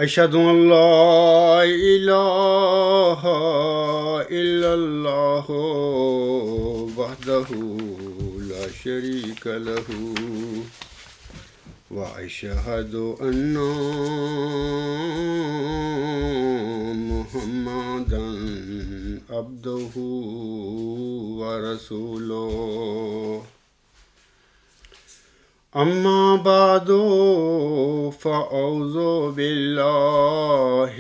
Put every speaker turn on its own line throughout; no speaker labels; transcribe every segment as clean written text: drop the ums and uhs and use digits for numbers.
أشهد أن لا إله إلا الله وحده لا شريك له وأشهد أن محمدا عبده ورسوله أما بعد فأعوذ بالله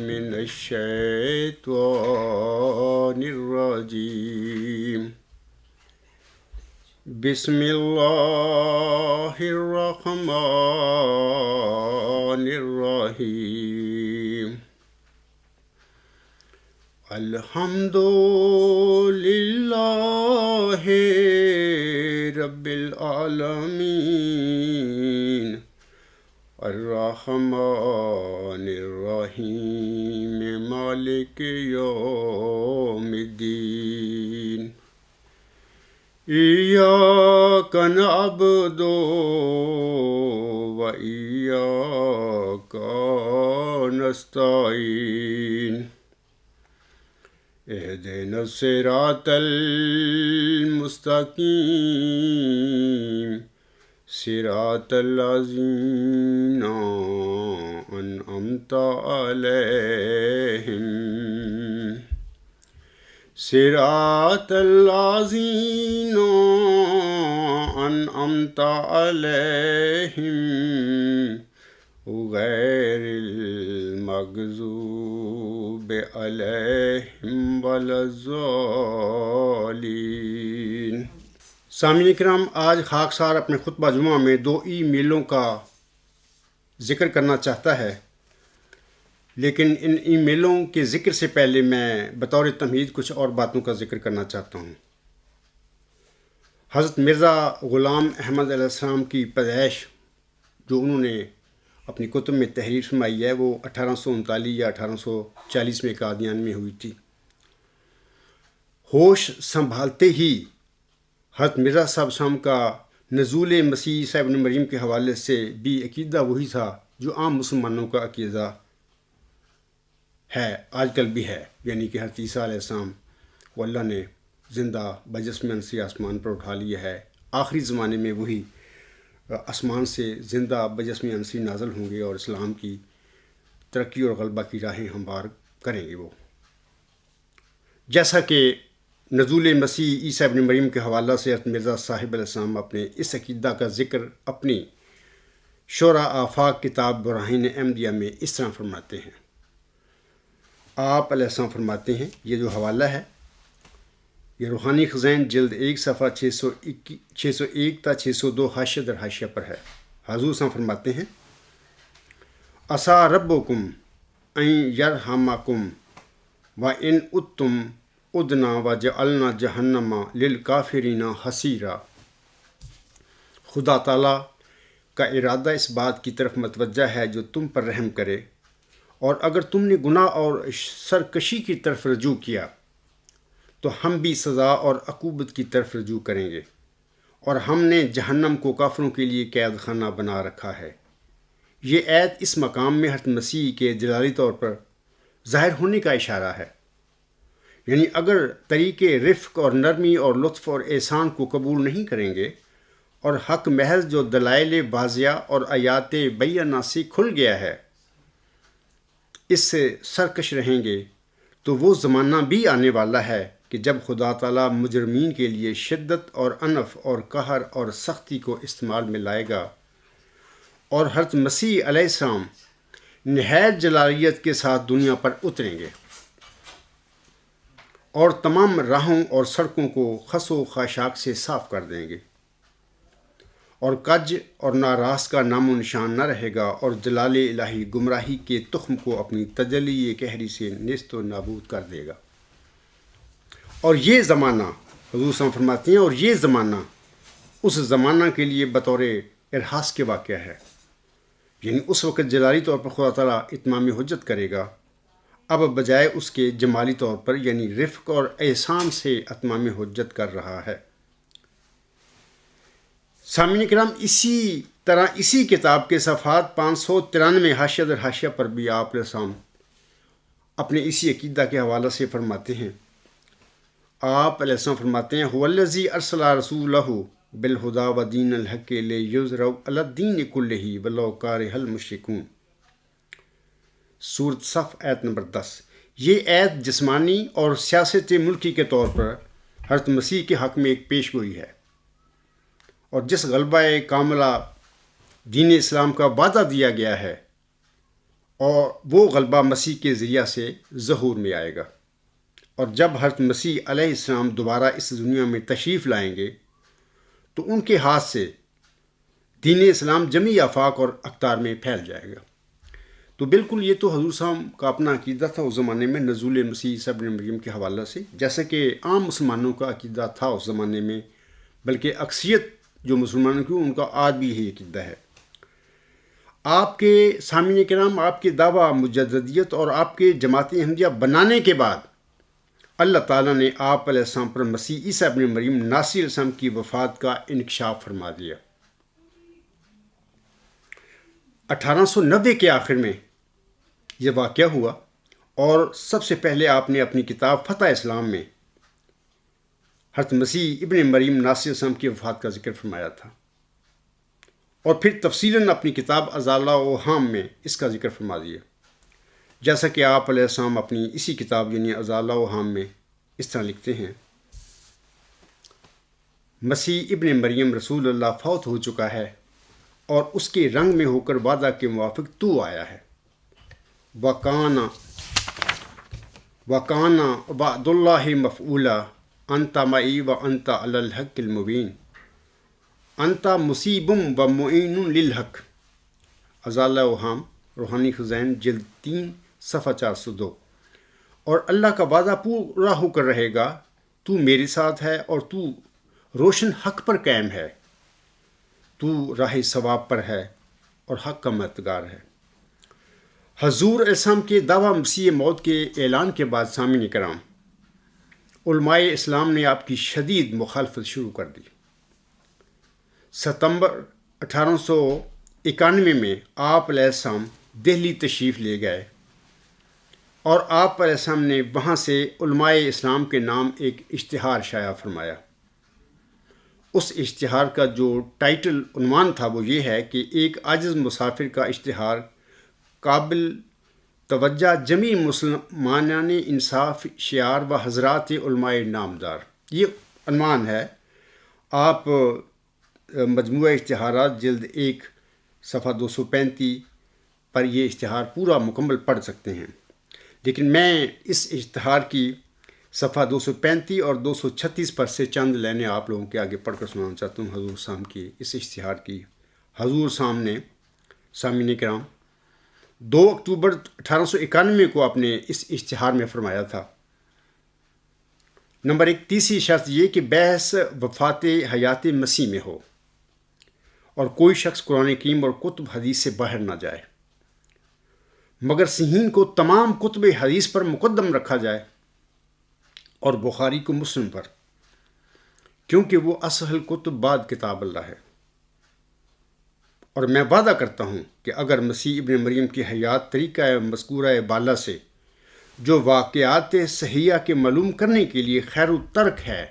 من الشيطان الرجيم بسم الله الرحمن الرحيم الحمد لله رب العالمين الرحمن الرحيم مالك يوم الدين إياك نعبد وإياك نستعين اهدنا الصراط المستقيم صراط الذين أنعمت عليهم صراط الذين أنعمت عليهم غیر المغضوب علیہم ولا الضالین۔ سامعین کرام، آج خاکسار اپنے خطبہ جمعہ میں 2 ای میلوں کا ذکر کرنا چاہتا ہے، لیکن ان ای میلوں کے ذکر سے پہلے میں بطور تمہید کچھ اور باتوں کا ذکر کرنا چاہتا ہوں۔ حضرت مرزا غلام احمد علیہ السلام کی پیدائش جو انہوں نے اپنی کتب میں تحریر فرمائی ہے وہ 1839 یا 1840 میں قادیان میں ہوئی تھی۔ ہوش سنبھالتے ہی حضرت مرزا صاحب صاحب کا نزول مسیح عیسیٰ ابن مریم کے حوالے سے بھی عقیدہ وہی تھا جو عام مسلمانوں کا عقیدہ ہے، آج کل بھی ہے، یعنی کہ حضرت عیسیٰ علیہ السلام کو اللہ نے زندہ بجسم انسی آسمان پر اٹھا لیا ہے۔ آخری زمانے میں وہی آسمان سے زندہ بجسم انسی نازل ہوں گے اور اسلام کی ترقی اور غلبہ کی راہیں ہموار کریں گے وہ۔ جیسا کہ نزول مسیح عیسیٰ ابن مریم کے حوالہ سے حضرت مرزا صاحب علیہ السلام اپنے اس عقیدہ کا ذکر اپنی شورا آفاق کتاب براہین احمدیہ میں اس طرح فرماتے ہیں۔ آپ علیہ السلام فرماتے ہیں، یہ جو حوالہ ہے یہ روحانی خزائن جلد 1 صفحہ 601 تا 602 حاشیہ در حاشیہ پر ہے۔ حضور صاحب فرماتے ہیں، عسیٰ ربکم ان یرحمکم وان عدتم عدنا وجعلنا جہنم للکافرین حصیرا۔ خدا تعالیٰ کا ارادہ اس بات کی طرف متوجہ ہے جو تم پر رحم کرے، اور اگر تم نے گناہ اور سرکشی کی طرف رجوع کیا تو ہم بھی سزا اور عقوبت کی طرف رجوع کریں گے، اور ہم نے جہنم کو کافروں کے لیے قید خانہ بنا رکھا ہے۔ یہ آیت اس مقام میں حضرت مسیح کے جلالی طور پر ظاہر ہونے کا اشارہ ہے، یعنی اگر طریقے رفق اور نرمی اور لطف اور احسان کو قبول نہیں کریں گے اور حق محض جو دلائل واضح اور آیات بینہ سے کھل گیا ہے اس سے سرکش رہیں گے، تو وہ زمانہ بھی آنے والا ہے کہ جب خدا تعالیٰ مجرمین کے لیے شدت اور عنف اور قہر اور سختی کو استعمال میں لائے گا، اور حضرت مسیح علیہ السلام نہایت جلالیت کے ساتھ دنیا پر اتریں گے اور تمام راہوں اور سڑکوں کو خس و خاشاک سے صاف کر دیں گے، اور کج اور ناراض کا نام و نشان نہ رہے گا، اور جلال الہی گمراہی کے تخم کو اپنی تجلی قہری سے نیست و نابود کر دے گا۔ اور یہ زمانہ، حضور صلی اللہ علیہ وسلم فرماتے ہیں، اور یہ زمانہ اس زمانہ کے لیے بطور ارحاس کے واقعہ ہے، یعنی اس وقت جلالی طور پر خدا تعالیٰ اتمام حجت کرے گا، اب بجائے اس کے جمالی طور پر یعنی رفق اور احسان سے اتمام حجت کر رہا ہے۔ سامعین کرام، اسی طرح اسی کتاب کے صفحات 593 حاشیہ در حاشیہ پر بھی آپ علیہ السلام اپنے اسی عقیدہ کے حوالے سے فرماتے ہیں. آپ علیہ السلام فرماتے ہیں هو الذی ارسل رسولہ بالہدی ودین الحق لیظہرہ علی الدین کلہ ولو کرہ المشرکون. سورۃ صف آیت نمبر 10. یہ آیت جسمانی اور سیاست ملکی کے طور پر حضرت مسیح کے حق میں ایک پیش گوئی ہے، اور جس غلبہ کاملہ دین اسلام کا وعدہ دیا گیا ہے، اور وہ غلبہ مسیح کے ذریعہ سے ظہور میں آئے گا. اور جب حضرت مسیح علیہ السلام دوبارہ اس دنیا میں تشریف لائیں گے تو ان کے ہاتھ سے دین اسلام جمیع آفاق اور اقطار میں پھیل جائے گا. تو بالکل یہ تو حضور صاحب کا اپنا عقیدہ تھا اس زمانے میں نزول مسیح عیسیٰ ابن مریم کے حوالے سے، جیسا کہ عام مسلمانوں کا عقیدہ تھا اس زمانے میں، بلکہ اکثریت جو مسلمانوں کی ان کا آج بھی یہی عقیدہ ہے. آپ کے سامعین کرام، آپ کے دعویٰ مجددیت اور آپ کے جماعت احمدیہ بنانے کے بعد اللہ تعالیٰ نے آپ علیہ السلام پر مسیح عیسیٰ ابن مریم ناصر علیہ السلام کی وفات کا انکشاف فرما دیا. 1890 کے آخر میں یہ واقعہ ہوا، اور سب سے پہلے آپ نے اپنی کتاب فتح اسلام میں حضرت مسیح ابن مریم ناصر علیہ السلام کی وفات کا ذکر فرمایا تھا، اور پھر تفصیلاً اپنی کتاب ازالہ اوہام میں اس کا ذکر فرما دیا. جیسا کہ آپ علیہ السلام اپنی اسی کتاب یعنی ازالہ اوہام میں اس طرح لکھتے ہیں: مسیح ابن مریم رسول اللہ فوت ہو چکا ہے، اور اس کے رنگ میں ہو کر وعدہ کے موافق تو آیا ہے. وَكَانَ وَعْدُ اللَّهِ مَفْعُولًا أَنْتَ مَعِي وَأَنْتَ عَلَى الْحَقِّ الْمُبِينِ أَنْتَ مُصِيبٌ وَمُعِينٌ لِلْحَقِّ. ازالہ اوہام روحانی خزائن جلد 3 صفحہ 402. اور اللہ کا وعدہ پورا ہو کر رہے گا، تو میرے ساتھ ہے اور تو روشن حق پر قائم ہے، تو راہ ثواب پر ہے اور حق کا مددگار ہے. حضور علیہ السلام کے دعویٰ مسیح موت کے اعلان کے بعد سامعین کرام، علماء اسلام نے آپ کی شدید مخالفت شروع کر دی. ستمبر 1891 میں آپ علیہ السلام دہلی تشریف لے گئے، اور آپ علیہ السلام نے وہاں سے علماء اسلام کے نام ایک اشتہار شائع فرمایا. اس اشتہار کا جو ٹائٹل عنوان تھا وہ یہ ہے کہ ایک عاجز مسافر کا اشتہار قابل توجہ جمیع مسلمانان انصاف شعار و حضرات علماء نامدار. یہ عنوان ہے. آپ مجموعہ اشتہارات جلد 1 صفحہ 235 پر یہ اشتہار پورا مکمل پڑھ سکتے ہیں، لیکن میں اس اشتہار کی صفحہ 235 اور 236 پر سے چند لائنیں آپ لوگوں کے آگے پڑھ کر سنانا چاہتا ہوں. حضور صاحب کی اس اشتہار کی حضور صاحب نے سامعین کرام 2 اکتوبر 1891 کو آپ نے اس اشتہار میں فرمایا تھا: نمبر 1، تیسری شرط یہ کہ بحث وفات حیات مسیح میں ہو، اور کوئی شخص قرآن کریم اور کتب حدیث سے باہر نہ جائے، مگر صحیحین کو تمام کتب حدیث پر مقدم رکھا جائے اور بخاری کو مسلم پر، کیونکہ وہ اصل کتب بعد کتاب اللہ ہے. اور میں وعدہ کرتا ہوں کہ اگر مسیح ابن مریم کی حیات طریقہ مذکورہ بالا سے جو واقعات صحیحہ کے معلوم کرنے کے لیے خیر الترک ہے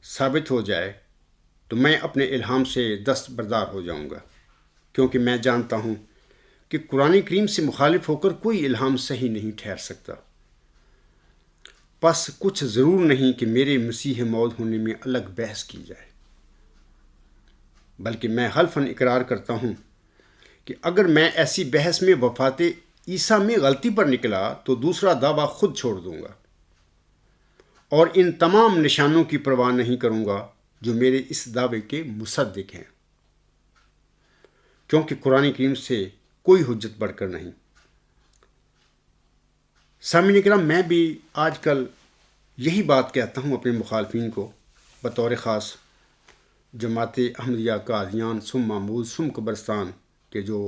ثابت ہو جائے تو میں اپنے الہام سے دستبردار ہو جاؤں گا، کیونکہ میں جانتا ہوں کہ قرآن کریم سے مخالف ہو کر کوئی الہام صحیح نہیں ٹھہر سکتا. پس کچھ ضرور نہیں کہ میرے مسیح موعود ہونے میں الگ بحث کی جائے، بلکہ میں حلفاً اقرار کرتا ہوں کہ اگر میں ایسی بحث میں وفات عیسیٰ میں غلطی پر نکلا تو دوسرا دعویٰ خود چھوڑ دوں گا، اور ان تمام نشانوں کی پرواہ نہیں کروں گا جو میرے اس دعوے کے مصدق ہیں، کیونکہ قرآن کریم سے کوئی حجت بڑھ کر نہیں. سامعین کرام، میں بھی آج کل یہی بات کہتا ہوں اپنے مخالفین کو، بطور خاص جماعت احمدیہ قادیان سم محمود سم قبرستان کے جو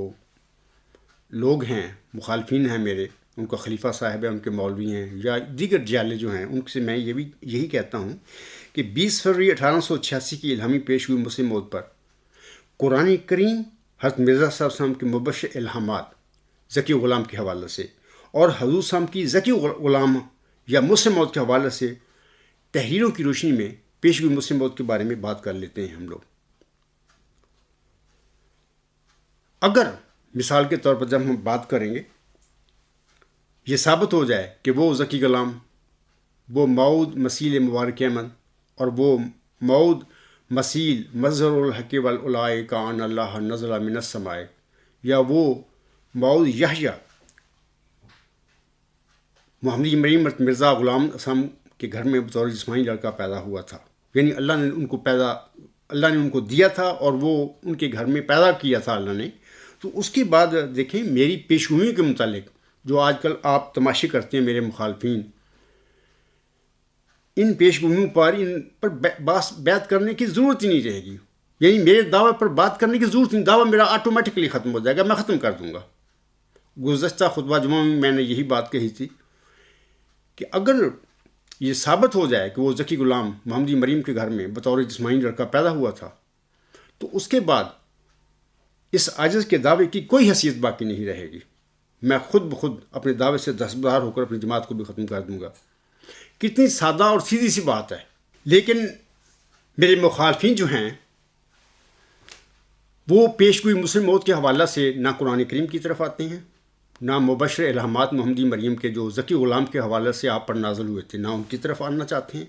لوگ ہیں، مخالفین ہیں میرے، ان کا خلیفہ صاحب ہے، ان کے مولوی ہیں یا دیگر جالے جو ہیں، ان سے میں یہی کہتا ہوں کہ 20 فروری 1886 کی الہامی پیش ہوئی مسلم موت پر قرآن کریم حضرت مرزا صاحب صاحب کے مبشر الہامات ذکی غلام کے حوالے سے اور حضور صاحب کی ذکی غلام یا مسلم موت کے حوالے سے تحریروں کی روشنی میں پیشگوئی مسلم موت کے بارے میں بات کر لیتے ہیں ہم لوگ۔ اگر مثال کے طور پر جب ہم بات کریں گے، یہ ثابت ہو جائے کہ وہ ذکی غلام، وہ موعود مسیل مبارک احمد اور وہ موعود مسیل مظہر الحق والعلائے کا ان اللہ نزل من السماء، یا وہ موعود یحییٰ محمدی مریم مرزا غلام اسلم کے گھر میں بطور جسمانی لڑکا پیدا ہوا تھا، یعنی اللہ نے ان کو دیا تھا اور وہ ان کے گھر میں پیدا کیا تھا اللہ نے۔ تو اس کے بعد دیکھیں میری پیشگوئیوں کے متعلق جو آج کل آپ تماشے کرتے ہیں میرے مخالفین، ان پر بات کرنے کی ضرورت ہی نہیں رہے گی، یعنی میرے دعوے پر بات کرنے کی ضرورت نہیں، دعویٰ میرا آٹومیٹکلی ختم ہو جائے گا، میں ختم کر دوں گا۔ گزشتہ خطبہ جمعہ میں نے یہی بات کہی تھی کہ اگر یہ ثابت ہو جائے کہ وہ ذکی غلام محمدی مریم کے گھر میں بطور جسمانی لڑکا پیدا ہوا تھا، تو اس کے بعد اس عاجز کے دعوے کی کوئی حیثیت باقی نہیں رہے گی، میں خود بخود اپنے دعوے سے دستبردار ہو کر اپنی جماعت کو بھی ختم کر دوں گا۔ کتنی سادہ اور سیدھی سی بات ہے، لیکن میرے مخالفین جو ہیں وہ پیشگوئی مسلم موت کے حوالہ سے نہ قرآن کریم کی طرف آتے ہیں، نہ مبشر الہامات محمدی مریم کے جو ذکی غلام کے حوالے سے آپ پر نازل ہوئے تھے، نہ ان کی طرف آنا چاہتے ہیں،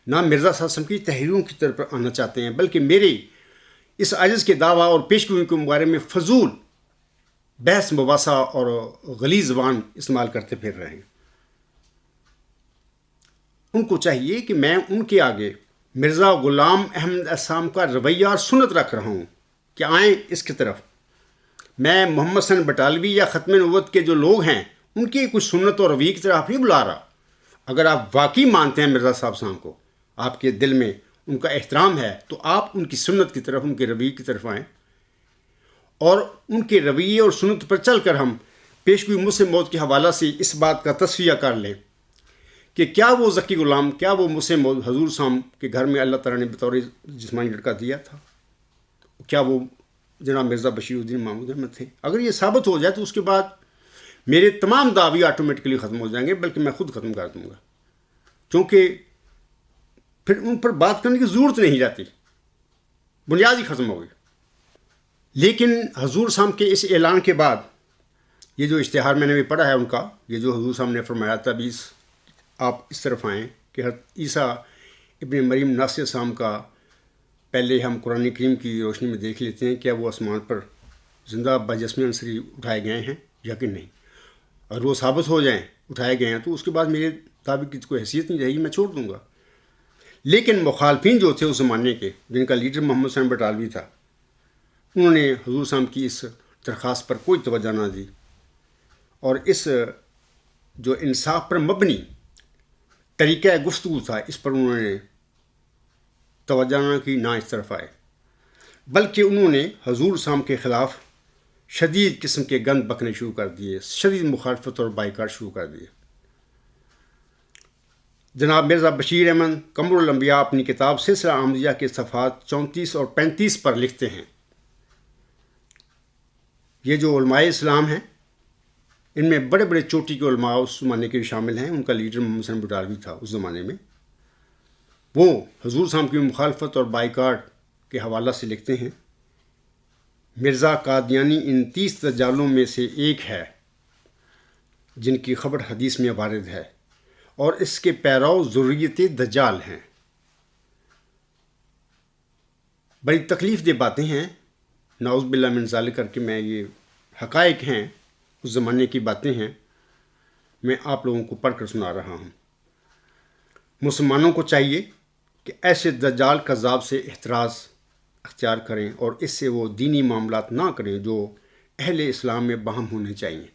نہ مرزا صاحب وسلم کی تحریروں کی طرف آنا چاہتے ہیں، بلکہ میرے اس عاجز کے دعویٰ اور پیشگوئی کے بارے میں فضول بحث مباحثہ اور غلیظ زبان استعمال کرتے پھر رہے ہیں۔ ان کو چاہیے کہ میں ان کے آگے مرزا غلام احمد اسام کا رویہ اور سنت رکھ رہا ہوں کہ آئیں اس کی طرف۔ میں محمد حسن بٹالوی یا ختم نبوت کے جو لوگ ہیں ان کی کچھ سنت اور رویے کی طرف نہیں بلا رہا۔ اگر آپ واقعی مانتے ہیں مرزا صاحب صاحب کو، آپ کے دل میں ان کا احترام ہے، تو آپ ان کی سنت کی طرف، ان کے رویے کی طرف آئیں، اور ان کے رویے اور سنت پر چل کر ہم پیشگوئی مسلم موت کے حوالہ سے اس بات کا تصفیہ کر لیں کہ کیا وہ ذکی غلام، کیا وہ مسلم موت حضور صاحب کے گھر میں اللہ تعالیٰ نے بطور جسمانی لڑکا دیا تھا؟ کیا وہ جناب مرزا بشیر الدین محمود احمد تھے؟ اگر یہ ثابت ہو جائے تو اس کے بعد میرے تمام دعوی آٹومیٹکلی ختم ہو جائیں گے، بلکہ میں خود ختم کر دوں گا، کیونکہ پھر ان پر بات کرنے کی ضرورت نہیں رہتی، بنیاد ہی ختم ہو گئی۔ لیکن حضور صاحب کے اس اعلان کے بعد یہ جو اشتہار میں نے بھی پڑھا ہے ان کا، یہ جو حضور صاحب نے فرمایا تھا بھی آپ اس طرف آئیں کہ حضرت عیسیٰ ابن مریم ناصر صاحب کا پہلے ہم قرآن کریم کی روشنی میں دیکھ لیتے ہیں، کیا وہ آسمان پر زندہ بجسم عنصری اٹھائے گئے ہیں یا کہ نہیں۔ اور وہ ثابت ہو جائیں اٹھائے گئے ہیں تو اس کے بعد میرے دعوے کی کوئی حیثیت نہیں رہے گی، میں چھوڑ دوں گا۔ لیکن مخالفین جو تھے اس زمانے کے، جن کا لیڈر محمد حسین بٹالوی تھا، انہوں نے حضور صاحب کی اس درخواست پر کوئی توجہ نہ دی، اور اس جو انصاف پر مبنی طریقہ گفتگو تھا اس پر انہوں نے توجہ نہ کی، نہ اس طرف آئے، بلکہ انہوں نے حضور صاحب کے خلاف شدید قسم کے گند بکنے شروع کر دیے، شدید مخالفت اور بائیکاٹ شروع کر دیے۔ جناب مرزا بشیر احمد قمر الانبیاء اپنی کتاب سلسلہ احمدیہ کے صفحات 34 اور 35 پر لکھتے ہیں، یہ جو علماء اسلام ہیں ان میں بڑے بڑے چوٹی کے علماء اس زمانے کے شامل ہیں، ان کا لیڈر محمد حسین بٹالوی تھا اس زمانے میں، وہ حضور صاحب کی مخالفت اور بائیکاٹ کے حوالہ سے لکھتے ہیں، مرزا قادیانی ان 30 دجالوں میں سے ایک ہے جن کی خبر حدیث میں وارد ہے، اور اس کے پیرو ذریت دجال ہیں۔ بڑی تکلیف دہ باتیں ہیں، نعوذ باللہ من ذالک کر کے میں یہ حقائق ہیں، اس زمانے کی باتیں ہیں، میں آپ لوگوں کو پڑھ کر سنا رہا ہوں۔ مسلمانوں کو چاہیے کہ ایسے دجال کذاب سے احتراز اختیار کریں اور اس سے وہ دینی معاملات نہ کریں جو اہل اسلام میں باہم ہونے چاہیے،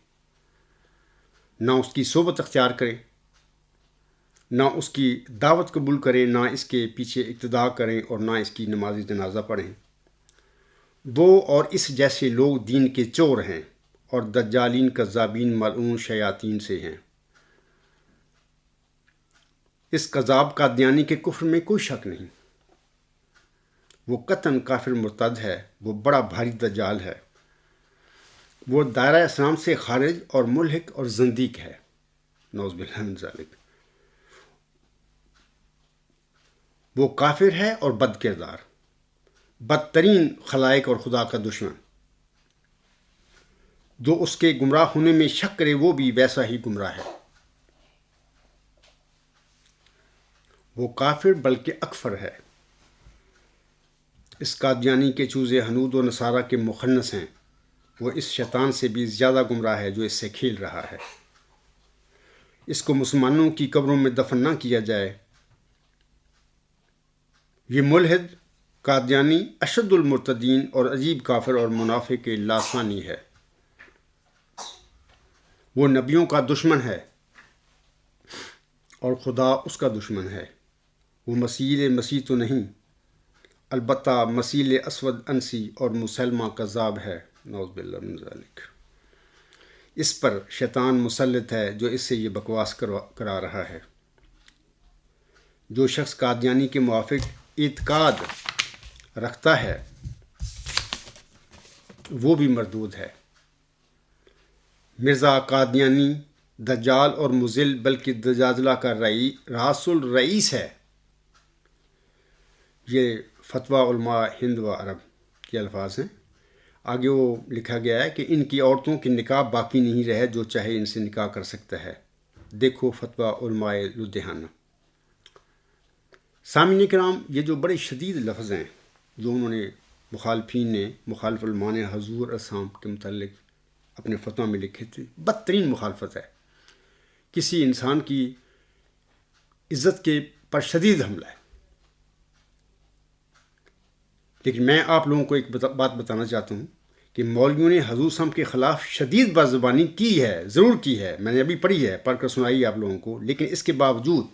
نہ اس کی صحبت اختیار کریں، نہ اس کی دعوت قبول کریں، نہ اس کے پیچھے اقتداء کریں، اور نہ اس کی نماز جنازہ پڑھیں۔ وہ اور اس جیسے لوگ دین کے چور ہیں اور دجالین کذابین ملعون شیاطین سے ہیں۔ اس کذاب قادیانی کے کفر میں کوئی شک نہیں، وہ قطعاً کافر مرتد ہے، وہ بڑا بھاری دجال ہے، وہ دائرہ اسلام سے خارج اور ملحق اور زندیق ہے، نعوذ باللہ من ذالک۔ وہ کافر ہے اور بد کردار، بدترین خلائق اور خدا کا دشمن۔ جو اس کے گمراہ ہونے میں شک کرے وہ بھی ویسا ہی گمراہ ہے۔ وہ کافر بلکہ اکفر ہے۔ اس قادیانی کے چوزے ہنود و نصارہ کے مخنث ہیں۔ وہ اس شیطان سے بھی زیادہ گمراہ ہے جو اس سے کھیل رہا ہے۔ اس کو مسلمانوں کی قبروں میں دفن نہ کیا جائے۔ یہ ملحد قادیانی اشد المرتدین اور عجیب کافر اور منافق کے لاسانی ہے۔ وہ نبیوں کا دشمن ہے اور خدا اس کا دشمن ہے۔ وہ مسیح تو نہیں، البتہ مسیح اسود انسی اور مسلمہ کذاب ہے، نعوذ باللہ من ذالک۔ اس پر شیطان مسلط ہے جو اس سے یہ بکواس کرا رہا ہے۔ جو شخص قادیانی کے موافق اعتقاد رکھتا ہے وہ بھی مردود ہے۔ مرزا قادیانی دجال اور مضل بلکہ دجاجلہ کا راس الرئیس ہے۔ یہ فتویٰ علماء ہند و عرب کے الفاظ ہیں۔ آگے وہ لکھا گیا ہے کہ ان کی عورتوں کے نکاح باقی نہیں رہے، جو چاہے ان سے نکاح کر سکتا ہے۔ دیکھو فتویٰ علماء لدھیانہ۔ سامعین کرام، یہ جو بڑے شدید لفظ ہیں جو انہوں نے مخالف علماء نے حضور اسلام کے متعلق اپنے فتویٰ میں لکھے تھے، بدترین مخالفت ہے، کسی انسان کی عزت کے پر شدید حملہ ہے۔ لیکن میں آپ لوگوں کو ایک بات بتانا چاہتا ہوں کہ مولویوں نے حضور صلی اللہ علیہ وسلم کے خلاف شدید بدزبانی کی ہے، ضرور کی ہے، میں نے ابھی پڑھی ہے، پڑھ کر سنائی آپ لوگوں کو۔ لیکن اس کے باوجود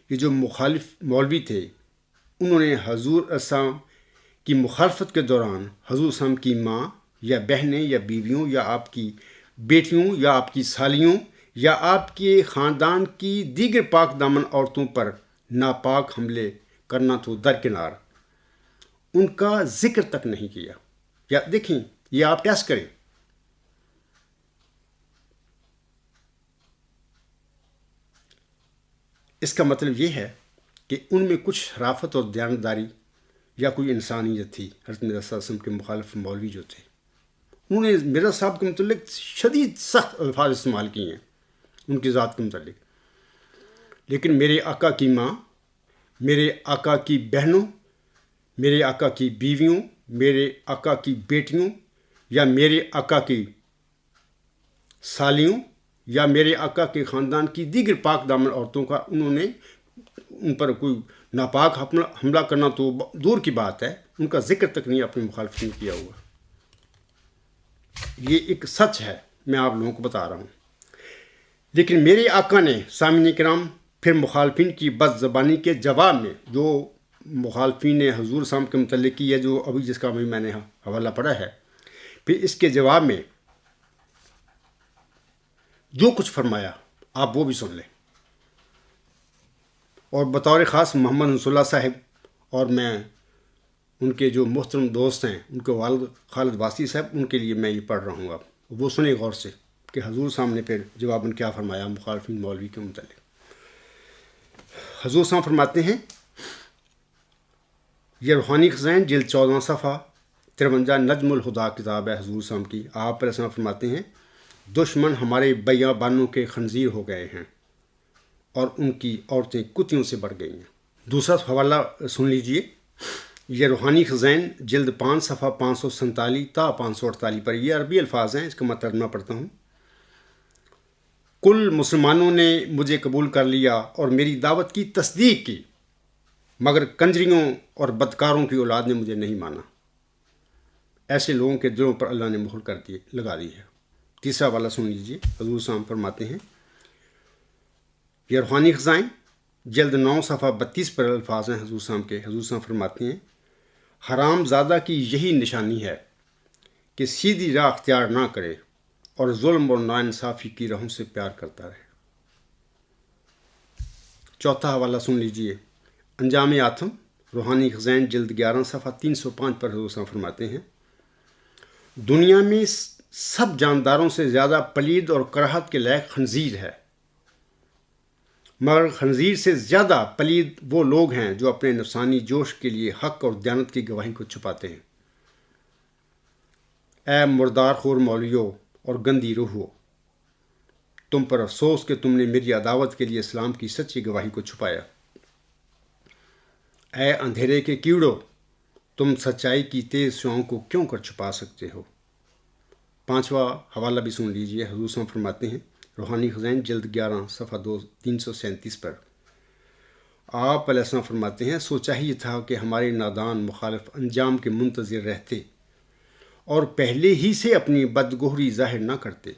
یہ جو مخالف مولوی تھے انہوں نے حضور صلی اللہ علیہ وسلم کی مخالفت کے دوران حضور صلی اللہ علیہ وسلم کی ماں یا بہنیں یا بیویوں یا آپ کی بیٹیوں یا آپ کی سالیوں یا آپ کے خاندان کی دیگر پاک دامن عورتوں پر ناپاک حملے کرنا تو درکنار، ان کا ذکر تک نہیں کیا۔ یا دیکھیں، یہ آپ ٹیسٹ کریں۔ اس کا مطلب یہ ہے کہ ان میں کچھ شرافت اور دیانتداری یا کوئی انسانیت تھی۔ حضرت مرزا صلی اللہ علیہ وسلم کے مخالف مولوی جو تھے انہوں نے مرزا صاحب کے متعلق شدید سخت الفاظ استعمال کیے ہیں ان کی ذات کے متعلق، لیکن میرے آقا کی ماں، میرے آقا کی بہنوں، میرے آقا کی بیویوں، میرے آقا کی بیٹیوں یا میرے آقا کی سالیوں یا میرے آقا کے خاندان کی دیگر پاک دامن عورتوں کا انہوں نے ان پر کوئی ناپاک حملہ کرنا تو دور کی بات ہے، ان کا ذکر تک نہیں اپنی مخالفت میں کیا ہوا۔ یہ ایک سچ ہے، میں آپ لوگوں کو بتا رہا ہوں۔ لیکن میرے آقا نے، سامعین کرام، پھر مخالفین کی بد زبانی کے جواب میں، جو مخالفین نے حضور صلی اللہ علیہ وسلم کے متعلق کی ہے، جو ابھی جس کا بھی میں نے حوالہ پڑھا ہے، پھر اس کے جواب میں جو کچھ فرمایا آپ وہ بھی سن لیں۔ اور بطور خاص محمد رسول اللہ صاحب اور میں ان کے جو محترم دوست ہیں، ان کے والد خالد واسی صاحب، ان کے لیے میں یہ پڑھ رہا ہوں، آپ وہ سنیں غور سے کہ حضور سامنے پھر جواباً کیا فرمایا مخالفین مولوی کے متعلق۔ حضور صاحب فرماتے ہیں، یہ روحانی خزائن جلد 14 صفحہ 53 نجم الہدا کتاب ہے حضور صاحب کی۔ آپ علیہ السلام فرماتے ہیں، دشمن ہمارے بیابانوں کے خنزیر ہو گئے ہیں اور ان کی عورتیں کتیوں سے بڑھ گئی ہیں۔ دوسرا حوالہ سن لیجئے، یہ روحانی خزائن جلد 5 صفحہ 547 تا 548 پر، یہ عربی الفاظ ہیں، اس کا میں ترجمہ پڑھتا ہوں۔ کل مسلمانوں نے مجھے قبول کر لیا اور میری دعوت کی تصدیق کی، مگر کنجریوں اور بدکاروں کی اولاد نے مجھے نہیں مانا۔ ایسے لوگوں کے دلوں پر اللہ نے مہر لگا دی ہے۔ تیسرا والا سن لیجیے، حضور صاحب فرماتے ہیں، یہ روحانی خزائن جلد 9 صفحہ 32 پر الفاظ ہیں حضور صاحب کے۔ حضور صاحب فرماتے ہیں، حرام زادہ کی یہی نشانی ہے کہ سیدھی راہ اختیار نہ کرے اور ظلم اور ناانصافی کی راہوں سے پیار کرتا رہے۔ چوتھا حوالہ سن لیجیے، انجام آتم روحانی خزائن جلد 11 صفحہ 305 پر حضور صلی اللہ علیہ وسلم فرماتے ہیں، دنیا میں سب جانداروں سے زیادہ پلید اور کراہت کے لائق خنزیر ہے، مگر خنزیر سے زیادہ پلید وہ لوگ ہیں جو اپنے نفسانی جوش کے لیے حق اور دیانت کی گواہی کو چھپاتے ہیں۔ اے مردار خور مولویوں اور گندی روحو، تم پر افسوس کہ تم نے میری عداوت کے لیے اسلام کی سچی گواہی کو چھپایا۔ اے اندھیرے کے کیڑو، تم سچائی کی تیز شعاؤں کو کیوں کر چھپا سکتے ہو؟ 5واں حوالہ بھی سن لیجیے۔ حضور صلی اللہ علیہ وسلم فرماتے ہیں، روحانی خزائن جلد 11 صفحہ 337 پر، آپ علیہ السلام فرماتے ہیں، سو چاہیے تھا کہ ہمارے نادان مخالف انجام کے منتظر رہتے اور پہلے ہی سے اپنی بدگہری ظاہر نہ کرتے،